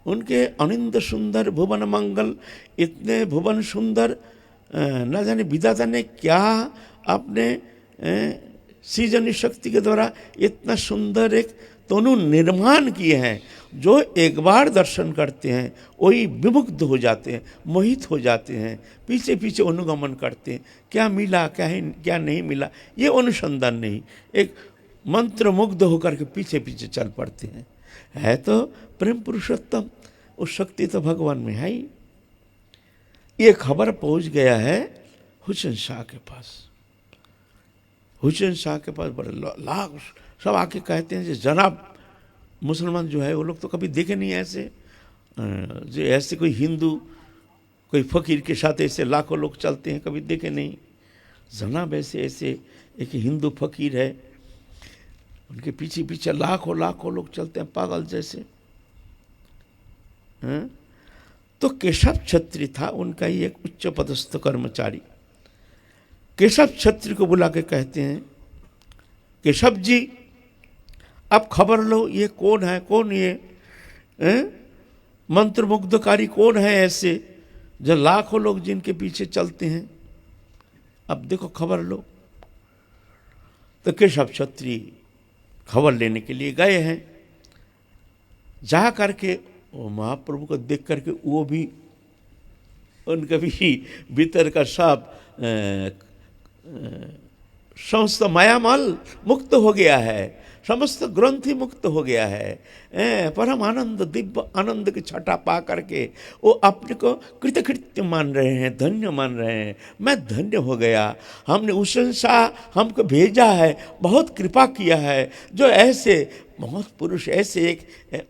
उनके अनिंद सुंदर भुवन मंगल, इतने भुवन सुंदर, न जाने विधाता ने क्या अपने सृजनी शक्ति के द्वारा इतना सुंदर एक तनु निर्माण किए हैं, जो एक बार दर्शन करते हैं वही विमुग्ध हो जाते हैं, मोहित हो जाते हैं, पीछे पीछे अनुगमन करते हैं, क्या मिला क्या नहीं मिला ये अनुसंधान नहीं, एक मंत्र मुग्ध होकर के पीछे पीछे चल पड़ते हैं। है तो प्रेम पुरुषोत्तम, उस शक्ति तो भगवान में है ही। ये खबर पहुंच गया है हुसैन शाह के पास। हुसैन शाह के पास बड़े लाख सब आके कहते हैं, जनाब मुसलमान जो है वो लोग तो कभी देखे नहीं ऐसे, जो ऐसे कोई हिंदू कोई फकीर के साथ ऐसे लाखों लोग चलते हैं, कभी देखे नहीं। जनाब ऐसे ऐसे एक हिंदू फकीर है, उनके पीछे पीछे लाखों लाखों लोग चलते हैं पागल जैसे। तो केशव क्षत्रिय था, उनका ही एक उच्च पदस्थ कर्मचारी। केशव क्षत्रिय को बुला के कहते हैं, केशव जी अब खबर लो, ये कौन है, कौन ये मंत्रमुग्धकारी कौन है ऐसे, जो लाखों लोग जिनके पीछे चलते हैं, अब देखो खबर लो। तो केशव क्षत्रिय खबर लेने के लिए गए हैं। जा करके वो महाप्रभु को देख करके वो भी, उनका भी भीतर का सब समस्त मायामल मुक्त हो गया है, समस्त ग्रंथि मुक्त हो गया है। परम आनंद, दिव्य आनंद की छटा पा करके वो अपने को कृतकृत्य मान रहे हैं, धन्य मान रहे हैं। मैं धन्य हो गया, हमने हुसैन शाह हमको भेजा है, बहुत कृपा किया है, जो ऐसे बहुत पुरुष, ऐसे एक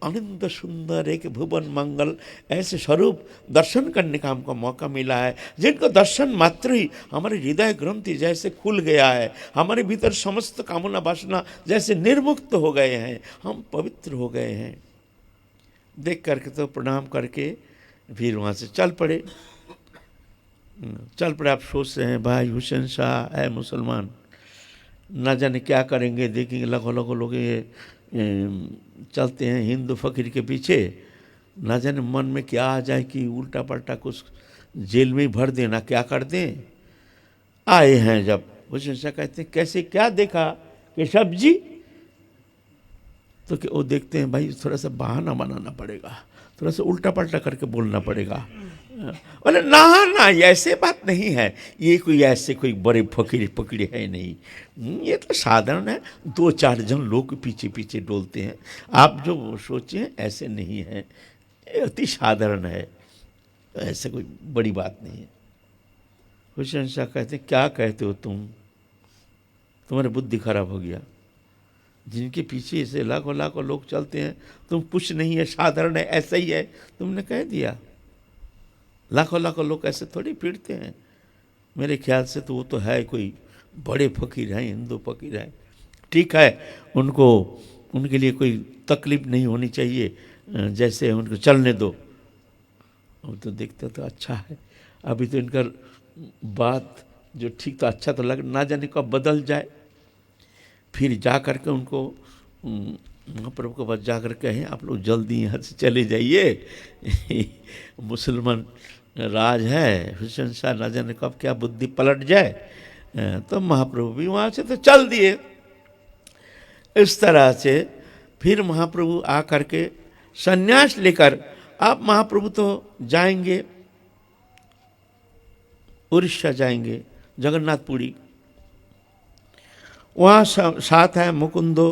आनंद सुंदर, एक भुवन मंगल ऐसे स्वरूप दर्शन करने का हमको मौका मिला है, जिनको दर्शन मात्र ही हमारे हृदय ग्रंथि जैसे खुल गया है, हमारे भीतर समस्त कामना वासना जैसे निर्मुक्त हो गए हैं, हम पवित्र हो गए हैं। देख करके तो प्रणाम करके फिर वहाँ से चल पड़े। आप सोच रहे हैं भाई हुसैन शाह है मुसलमान, ना जाने क्या करेंगे, देखेंगे लाखों लाखों लोग ये चलते हैं हिंदू फकीर के पीछे, ना जाने मन में क्या आ जाए कि उल्टा पल्टा कुछ जेल में ही भर देना, क्या कर दें। आए हैं जब हुसैन शाह कहते हैं कैसे क्या देखा केशव जी, तो कि वो देखते हैं भाई थोड़ा सा बहाना बनाना पड़ेगा, थोड़ा सा उल्टा पल्टा करके बोलना पड़ेगा। बोले ना ऐसे बात नहीं है, ये कोई ऐसे कोई बड़े फकीर पकड़े है नहीं, ये तो साधारण है, 2-4 जन लोग पीछे पीछे डोलते हैं, आप जो सोचे ऐसे नहीं है, ये अति साधारण है, ऐसे कोई बड़ी बात नहीं है। हुसैन शाह कहते क्या कहते हो तुम, तुम्हारी बुद्धि खराब हो गया, जिनके पीछे से लाखों लाखों लोग चलते हैं, तुम कुछ नहीं है, साधारण है, ऐसा ही है, तुमने कह दिया। लाखों लाखों लोग ऐसे थोड़ी पीड़ते हैं, मेरे ख्याल से तो वो तो है कोई बड़े फकीर हैं, हिंदू फकीर हैं, ठीक है, उनको उनके लिए कोई तकलीफ नहीं होनी चाहिए, जैसे उनको चलने दो। अब तो देखते तो अच्छा है, अभी तो इनका बात जो ठीक तो अच्छा तो लग, ना जाने कब बदल जाए। फिर जा कर के उनको महाप्रभु के पास जाकर कहें आप लोग जल्दी यहाँ से चले जाइए, मुसलमान राज है, हुसैन शाह ना जाने कब क्या बुद्धि पलट जाए। तो महाप्रभु भी वहाँ से तो चल दिए। इस तरह से फिर महाप्रभु आ करके संन्यास लेकर, आप महाप्रभु तो जाएंगे उड़ीसा जाएंगे, जगन्नाथपुरी। वहाँ साथ है मुकुंदो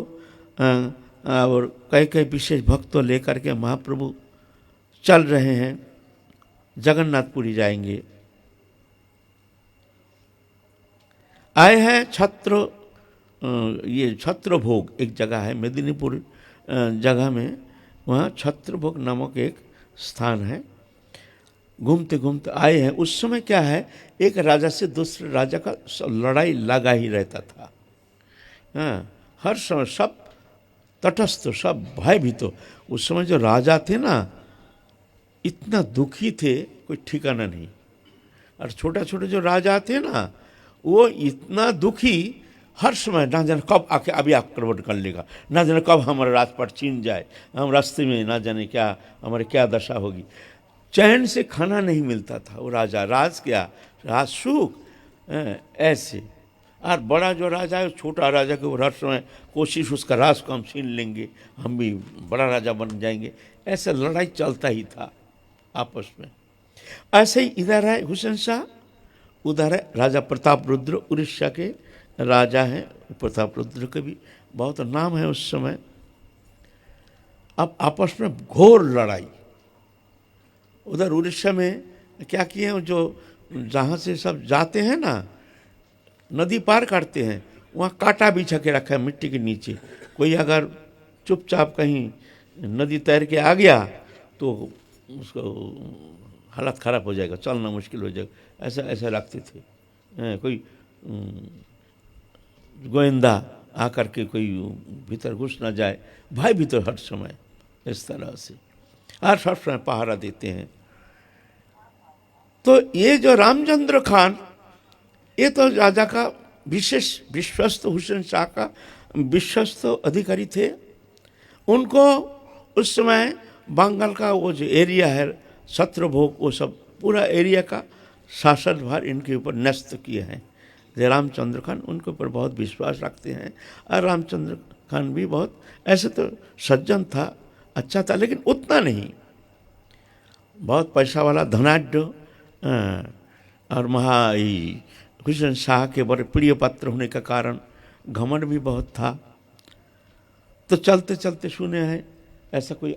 और कई कई विशेष भक्तों लेकर के महाप्रभु चल रहे हैं, जगन्नाथपुरी जाएंगे। आए हैं ये छत्रभोग एक जगह है मेदिनीपुर जगह में, वहाँ छत्रभोग नामक एक स्थान है। घूमते घूमते आए हैं। उस समय क्या है, एक राजा से दूसरे राजा का लड़ाई लगा ही रहता था। हाँ, हर समय सब तटस्थ, सब भयभीत। उस समय जो राजा थे ना, इतना दुखी थे कोई ठिकाना नहीं। और छोटे छोटे जो राजा थे ना, वो इतना दुखी, हर समय ना जाने कब आके अभी आक्रमण कर लेगा, ना जाने कब हमारा राजपाट छीन जाए, हम रास्ते में ना जाने क्या हमारे क्या दशा होगी। चैन से खाना नहीं मिलता था वो राजा, राज सुख ऐसे। और बड़ा जो राजा है, छोटा राजा के हर समय कोशिश उसका राज को हम छीन लेंगे, हम भी बड़ा राजा बन जाएंगे, ऐसा लड़ाई चलता ही था आपस में। ऐसे ही इधर है हुसैन शाह, उधर है राजा प्रताप रुद्र, उड़ीसा के राजा हैं। प्रताप रुद्र के भी बहुत नाम है उस समय। अब आपस में घोर लड़ाई। उधर उड़ीसा में क्या किए हैं, जो जहाँ से सब जाते हैं ना, नदी पार करते हैं, वहाँ कांटा बिछा के रखा है मिट्टी के नीचे। कोई अगर चुपचाप कहीं नदी तैर के आ गया तो उसको हालत ख़राब हो जाएगा, चलना मुश्किल हो जाएगा, ऐसा ऐसा रखते थे। कोई गोविंदा आकर के कोई भीतर घुस ना जाए, भाई भीतर हर समय इस तरह से, हर समय पहरा देते हैं। तो ये जो रामचंद्र खान, ये तो राजा का विशेष विश्वस्त, हुसैन शाह का विश्वस्त अधिकारी थे। उनको उस समय बंगाल का वो जो एरिया है छत्रभोग, वो सब पूरा एरिया का शासन भार इनके ऊपर न्यस्त किए हैं। रामचंद्र खान उनके ऊपर बहुत विश्वास रखते हैं। और रामचंद्र खान भी बहुत ऐसे तो सज्जन था, अच्छा था, लेकिन उतना नहीं। बहुत पैसा वाला धनाढ्य और हुसैन शाह के बड़े प्रिय पात्र होने का कारण घमंड भी बहुत था। तो चलते चलते सुने हैं ऐसा कोई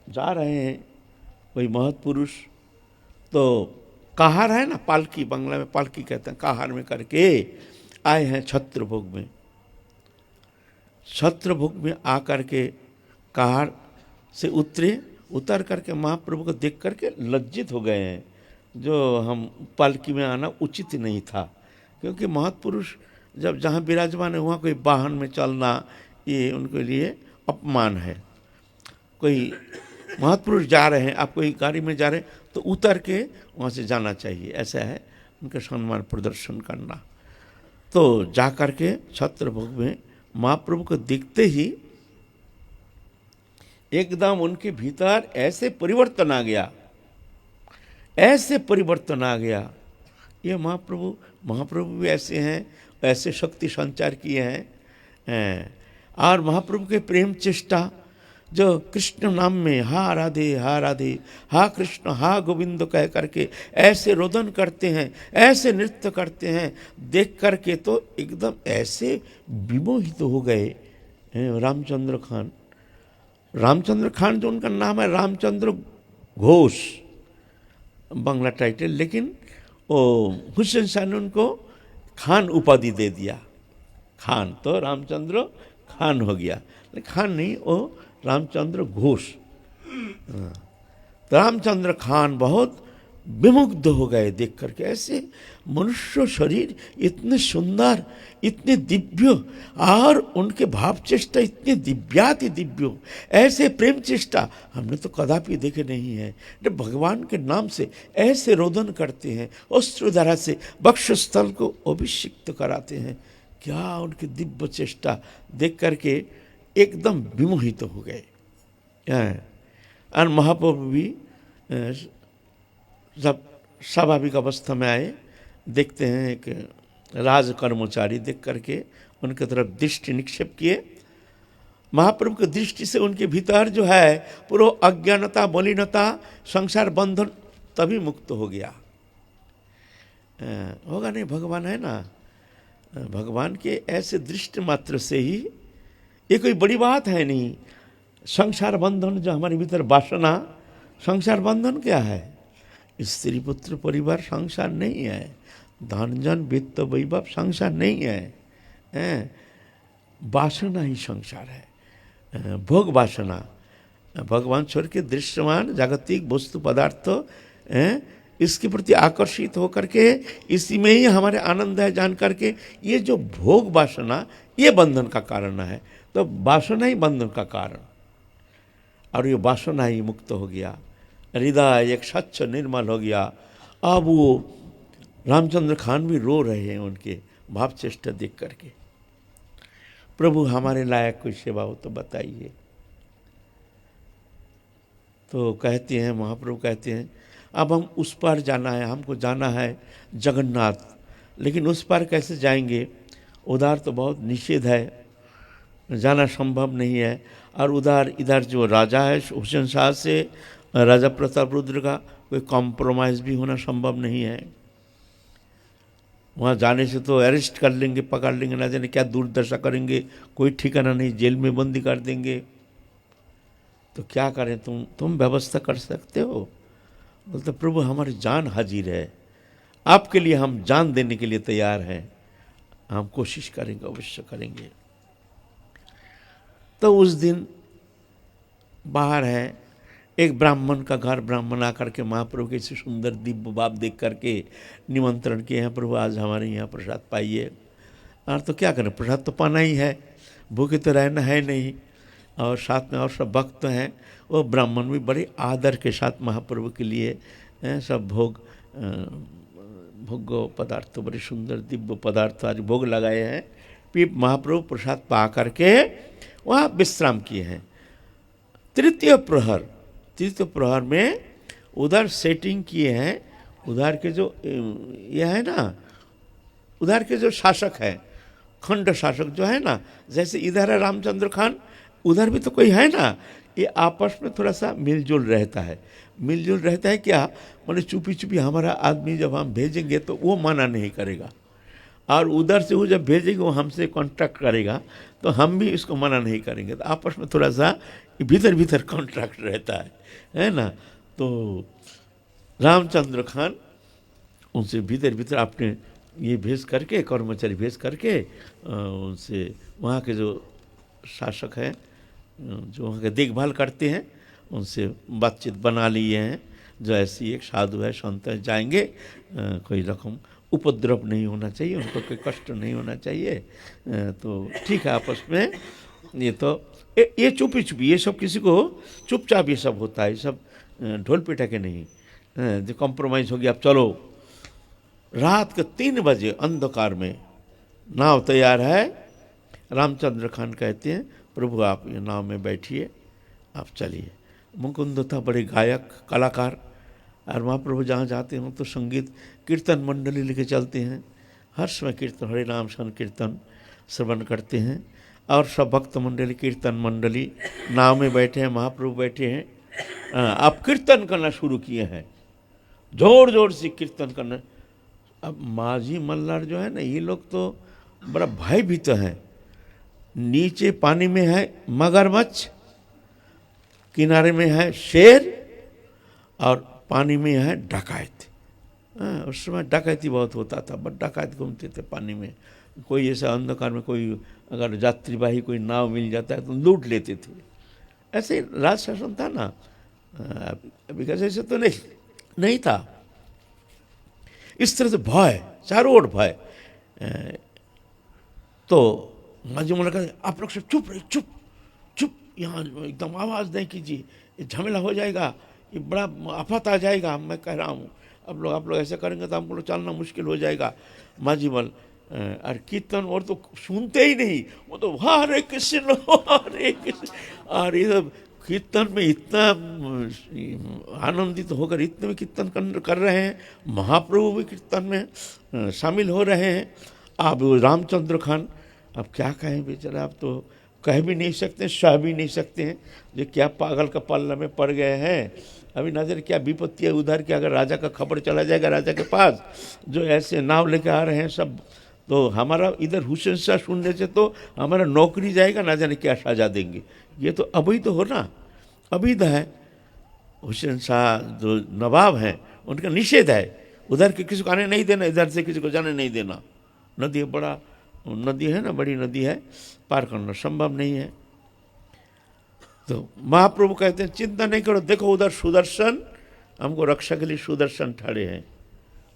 जा रहे हैं, कोई महत पुरुष, तो कहार है ना, पालकी, बंगला में पालकी कहते हैं, कहार में करके आए हैं छत्रभोग में। छत्रभोग में आकर के कहार से उतर करके महाप्रभु को देख करके लज्जित हो गए हैं। जो हम पालकी में आना उचित नहीं था, क्योंकि महत्पुरुष जब जहाँ विराजमान है वहाँ कोई वाहन में चलना ये उनके लिए अपमान है। कोई महत्पुरुष जा रहे हैं, आप कोई गाड़ी में जा रहे हैं तो उतर के वहाँ से जाना चाहिए, ऐसा है उनका सम्मान प्रदर्शन करना। तो जा कर के छत्रभोग में महाप्रभु को देखते ही एकदम उनके भीतर ऐसे परिवर्तन आ गया, ऐसे परिवर्तन आ गया। ये महाप्रभु भी ऐसे हैं, ऐसे शक्ति संचार किए हैं। और महाप्रभु के प्रेम चेष्टा जो कृष्ण नाम में हा राधे हा कृष्ण हा गोविंद कह करके ऐसे रोदन करते हैं, ऐसे नृत्य करते हैं, देख करके तो एकदम ऐसे विमोहित हो गए रामचंद्र खान जो उनका नाम है रामचंद्र घोष, बांग्ला टाइटल, लेकिन वो हुसैन शाह ने उनको खान उपाधि दे दिया। खान तो रामचंद्र खान हो गया, लेकिन खान नहीं, वो रामचंद्र घोष। तो रामचंद्र खान बहुत विमुग्ध हो गए देख करके, ऐसे मनुष्य शरीर इतने सुंदर, इतने दिव्य, और उनके भाव चेष्टा इतने दिव्याति दिव्य, ऐसे प्रेम चेष्टा हमने तो कदापि देखे नहीं है। जब भगवान के नाम से ऐसे रोदन करते हैं, अश्रुधारा से वक्षस्थल को अभिषिक्त कराते हैं, क्या उनकी दिव्य चेष्टा देख करके एकदम विमोहित हो गए। और महाप्रभु भी जब स्वाभाविक अवस्था में आए, देखते हैं एक राज कर्मचारी देख करके उनके तरफ दृष्टि निक्षेप किए। महाप्रभु की दृष्टि से उनके भीतर जो है पूरा अज्ञानता, मलिनता, संसार बंधन तभी मुक्त हो गया। होगा नहीं, भगवान है ना। भगवान के ऐसे दृष्टि मात्र से ही, ये कोई बड़ी बात है नहीं। संसार बंधन जो हमारे भीतर वासना, संसार बंधन क्या है? स्त्री पुत्र परिवार संसार नहीं है, धन जन वित्त वैभव संसार नहीं है, वासना ही संसार है, भोग वासना। भगवान स्वर के दृश्यमान जागतिक वस्तु पदार्थ इसके प्रति आकर्षित होकर के इसी में ही हमारे आनंद है जान करके, ये जो भोग वासना ये बंधन का कारण है। तो वासना ही बंधन का कारण, और ये वासना ही मुक्त हो गया, हृदय एक स्वच्छ निर्मल हो गया। अब वो रामचंद्र खान भी रो रहे हैं उनके भाव चेष्टा देख करके। प्रभु हमारे लायक कोई सेवा हो तो बताइए। तो कहते हैं, महाप्रभु कहते हैं अब हम उस पार जाना है, हमको जाना है जगन्नाथ, लेकिन उस पार कैसे जाएंगे? उधर तो बहुत निषेध है, जाना संभव नहीं है। और उधर इधर जो राजा है हुसैन शाह से, राजा प्रताप रुद्र का कोई कॉम्प्रोमाइज़ भी होना संभव नहीं है। वहाँ जाने से तो अरेस्ट कर लेंगे, पकड़ लेंगे, ना जाने क्या दुर्दशा करेंगे, कोई ठिकाना नहीं, जेल में बंदी कर देंगे। तो क्या करें? तुम व्यवस्था कर सकते हो? बोलते प्रभु हमारी जान हाजिर है, आपके लिए हम जान देने के लिए तैयार हैं, हम कोशिश करेंगे, अवश्य करेंगे। तो उस दिन बाहर है एक ब्राह्मण का घर, ब्राह्मण आकर के महाप्रभु के इसे सुंदर दिव्य भाव देख करके निमंत्रण किए हैं, प्रभु आज हमारे यहाँ प्रसाद पाइए। और तो क्या करें, प्रसाद तो पाना ही है, भूखे तो रहना है नहीं। और साथ में और सब भक्त हैं, वो ब्राह्मण भी बड़े आदर के साथ महाप्रभु के लिए सब भोग पदार्थ, तो बड़े सुंदर दिव्य पदार्थ आज भोग लगाए हैं। फिर महाप्रभु प्रसाद पा करके वहाँ विश्राम किए हैं। तृतीय प्रहर में उधर सेटिंग किए हैं, उधर के जो ये है ना, उधर के जो शासक है, खंड शासक जो है ना, जैसे इधर है रामचंद्र खान, उधर भी तो कोई है ना, ये आपस में थोड़ा सा मिलजुल रहता है। मिलजुल रहता है क्या, माने चुपी चुपी हमारा आदमी जब हम भेजेंगे तो वो मना नहीं करेगा, और उधर से वो जब भेजेंगे वो हमसे कॉन्ट्रैक्ट करेगा तो हम भी इसको मना नहीं करेंगे। तो आपस में थोड़ा सा भीतर भीतर कॉन्ट्रैक्ट रहता है ना। तो रामचंद्र खान उनसे भीतर भीतर अपने ये भेज करके, कर्मचारी भेज करके उनसे, वहाँ के जो शासक हैं जो वहाँ के देखभाल करते हैं, उनसे बातचीत बना लिए हैं। जो ऐसी एक साधु है, संत है, जाएंगे, कोई रकम उपद्रव नहीं होना चाहिए, उनको कोई कष्ट नहीं होना चाहिए। तो ठीक है, आपस में ये तो ये चुपी चुपी, ये सब किसी को चुपचाप ये सब होता है, ये सब ढोल पिटा के नहीं। जो कॉम्प्रोमाइज़ हो गया, अब चलो। रात के 3 बजे अंधकार में नाव तैयार है। रामचंद्र खान कहते हैं प्रभु आप ये नाव में बैठिए, आप चलिए। मुकुंद था बड़े गायक कलाकार, और महाप्रभु जहाँ जाते हैं तो संगीत कीर्तन मंडली लेके चलते हैं, हर समय कीर्तन, हरे नाम संकीर्तन श्रवण करते हैं। और सब भक्त मंडली, कीर्तन मंडली नाव में बैठे हैं, महाप्रभु बैठे हैं। आप कीर्तन करना शुरू किए हैं, जोर जोर से कीर्तन करना। अब माझी मल्हार जो है ना, ये लोग तो बड़ा भयभीत हैं। नीचे पानी में है मगरमच्छ, किनारे में है शेर, और पानी में है डकैत। उस समय डकैती बहुत होता था, बट डकैत घूमते थे पानी में। कोई ऐसा अंधकार में कोई अगर यात्रीवाही कोई नाव मिल जाता है तो लूट लेते थे। ऐसे राज शासन था ना, अभी कैसे ऐसे तो नहीं था। इस तरह से भय, चारों ओर भय। तो माझी मल्हार कहते आप लोग सब चुप रहिए, चुप चुप, यहाँ एकदम आवाज़ नहीं कीजिए, ये झमेला हो जाएगा, ये बड़ा आफत आ जाएगा। मैं कह रहा हूँ आप लोग ऐसा करेंगे तो हमको चलना मुश्किल हो जाएगा। माझी मल और कीर्तन और तो सुनते ही नहीं, वो तो हरे कृष्ण हरे कृष्ण। और ये कीर्तन में इतना आनंदित होकर इतने में कीर्तन कर रहे हैं, महाप्रभु भी कीर्तन में शामिल हो रहे हैं। अब रामचंद्र खान अब क्या कहें बेचारा, अब तो कह भी नहीं सकते, सह भी नहीं सकते हैं, जो क्या पागल का पल्ला में पड़ गए हैं। अभी न जाने क्या विपत्ति है उधर की, अगर राजा का खबर चला जाएगा राजा के पास, जो ऐसे नाव लेके आ रहे हैं सब, तो हमारा इधर हुसैन शाह सुनने से तो हमारा नौकरी जाएगा, ना जाने क्या सजा देंगे। ये तो अभी तो हो ना, अभी तो है। हुसैन शाह जो नवाब हैं उनका निषेध है, उधर के किसी को आने नहीं देना, इधर से किसी को जाने नहीं देना। नदी बड़ा नदी है ना, बड़ी नदी है, पार करना संभव नहीं है। तो महाप्रभु कहते हैं चिंता नहीं करो, देखो उधर सुदर्शन हमको रक्षा के लिए सुदर्शन खड़े हैं,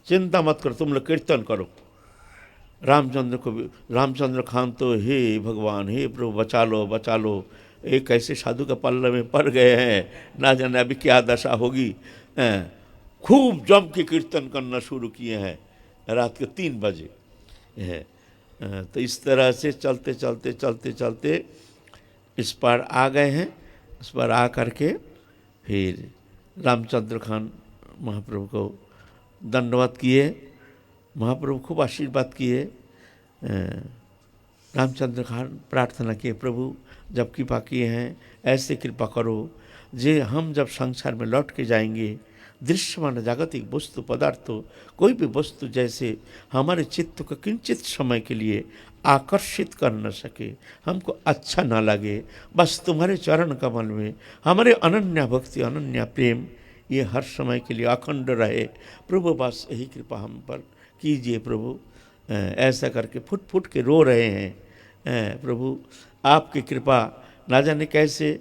चिंता मत करो, तुम लोग कीर्तन करो। रामचंद्र खान तो हे भगवान, हे प्रभु बचा लो बचा लो, एक ऐसे साधु के पल्ले में पड़ गए हैं, ना जाने अभी क्या दशा होगी। खूब जम के कीर्तन करना शुरू किए हैं रात के 3 बजे। तो इस तरह से चलते चलते चलते चलते इस पार आ गए हैं। इस पर आ करके फिर रामचंद्र खान महाप्रभु को दंडवत किए, महाप्रभु खूब आशीर्वाद किए। रामचंद्र खान प्रार्थना किए, प्रभु जब कृपा किए हैं ऐसे कृपा करो जे हम जब संसार में लौट के जाएंगे, दृश्यमान जागतिक वस्तु पदार्थों कोई भी वस्तु जैसे हमारे चित्त को किंचित समय के लिए आकर्षित कर न सके, हमको अच्छा ना लगे, बस तुम्हारे चरण कमल में हमारे अनन्या भक्ति अनन्या प्रेम ये हर समय के लिए अखंड रहे। प्रभु बस यही कृपा हम पर कीजिए प्रभु। ऐसा करके फुट फुट के रो रहे हैं। प्रभु आपकी कृपा ना जाने कैसे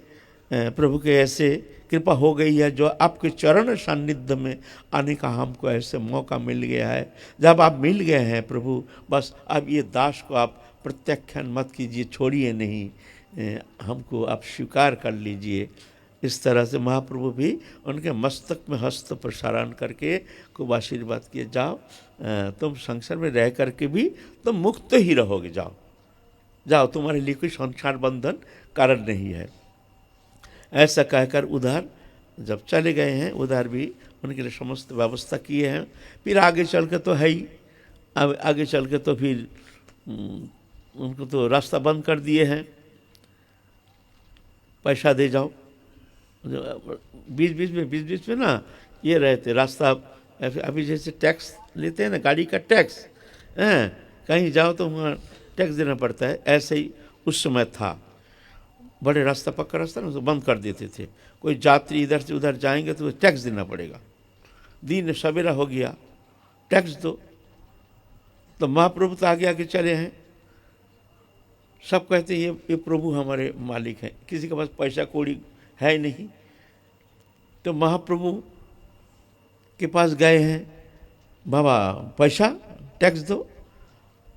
प्रभु के ऐसे कृपा हो गई है, जो आपके चरण सान्निध्य में आने का हमको ऐसे मौका मिल गया है। जब आप मिल गए हैं प्रभु, बस अब ये दास को आप प्रत्याख्यान मत कीजिए, छोड़िए नहीं, हमको आप स्वीकार कर लीजिए। इस तरह से महाप्रभु भी उनके मस्तक में हस्त प्रसारण करके खूब आशीर्वाद किए, जाओ तुम संसार में रह करके भी तुम मुक्त ही रहोगे, जाओ जाओ, तुम्हारे लिए कोई संसार बंधन कारण नहीं है। ऐसा कहकर उधर जब चले गए हैं, उधर भी उनके लिए समस्त व्यवस्था किए हैं। फिर आगे चल के तो है ही, अब आगे चल के तो फिर उनको तो रास्ता बंद कर दिए हैं, पैसा दे जाओ। बीच बीच में ना ये रहते रास्ता, अभी जैसे टैक्स लेते हैं ना, गाड़ी का टैक्स, कहीं जाओ तो वहाँ टैक्स देना पड़ता है, ऐसे ही उस समय था। बड़े रास्ता पक्का रास्ता ना, तो बंद कर देते थे। कोई यात्री इधर से उधर जाएंगे तो टैक्स देना पड़ेगा, दिन सवेरा हो गया टैक्स दो। तो महाप्रभु तो आगे आगे चले हैं, सब कहते हैं ये प्रभु हमारे मालिक हैं, किसी के पास पैसा कौड़ी है नहीं। तो महाप्रभु के पास गए हैं, बाबा पैसा टैक्स दो।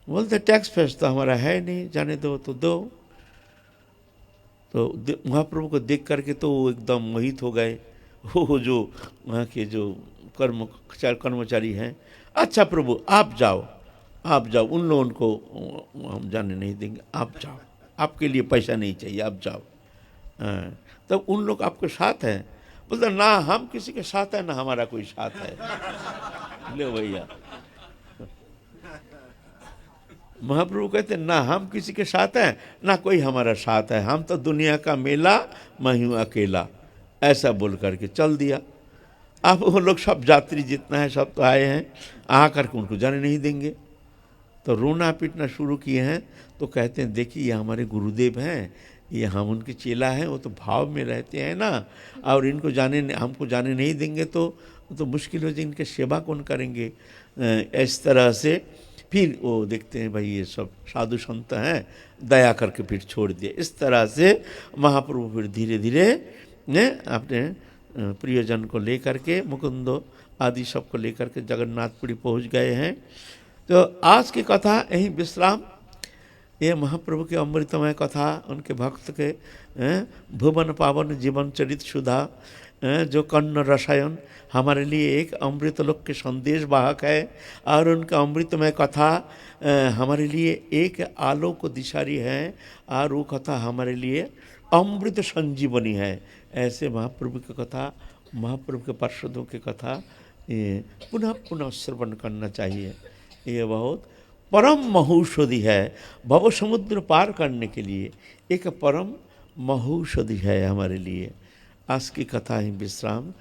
बोलते टैक्स फैक्स तो हमारा है नहीं, जाने दो तो दो। तो महाप्रभु को देख करके तो वो एकदम मोहित हो गए, वो जो वहाँ के जो कर्मचारी हैं। अच्छा प्रभु आप जाओ, आप जाओ, उन लोगों को हम जाने नहीं देंगे, आप जाओ, आपके लिए पैसा नहीं चाहिए, आप जाओ। तब उन लोग आपके साथ हैं? बोलते ना हम किसी के साथ है, ना हमारा कोई साथ है। ले भैया, महाप्रभु कहते ना हम किसी के साथ हैं, ना कोई हमारा साथ है, हम तो दुनिया का मेला, मैं हूँ अकेला, ऐसा बोल करके चल दिया। अब वो लोग सब यात्री जितना है सब तो आए हैं, आ करके उनको जाने नहीं देंगे। तो रोना पीटना शुरू किए हैं। तो कहते हैं देखिए ये हमारे गुरुदेव हैं, ये हम उनके चेला हैं, वो तो भाव में रहते हैं ना, और इनको हमको जाने नहीं देंगे तो मुश्किल हो जाए, इनके सेवा कौन करेंगे। इस तरह से फिर वो देखते हैं भाई ये सब साधु संत हैं, दया करके फिर छोड़ दिए। इस तरह से महाप्रभु फिर धीरे धीरे अपने प्रियजन को लेकर के, मुकुंदो आदि सबको लेकर के जगन्नाथपुरी पहुंच गए हैं। तो आज की कथा यही विश्राम, ये महाप्रभु की अमृतमय कथा, उनके भक्त के भुवन पावन जीवन चरित सुधा, जो कर्ण रसायन हमारे लिए एक अमृतलोक के संदेश वाहक है, और उनका अमृतमय कथा हमारे लिए एक आलोक दिशारी है, और वो कथा हमारे लिए अमृत संजीवनी है। ऐसे महाप्रभु की कथा, महाप्रभु के पार्षदों की कथा पुनः पुनः श्रवण करना चाहिए। ये बहुत परम महौषधि है, भव समुद्र पार करने के लिए एक परम महौषधि है हमारे लिए। आज की कथा ही विश्राम।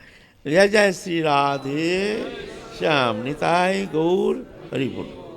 जय जय श्री राधे श्याम निताय गौर हरि बोल।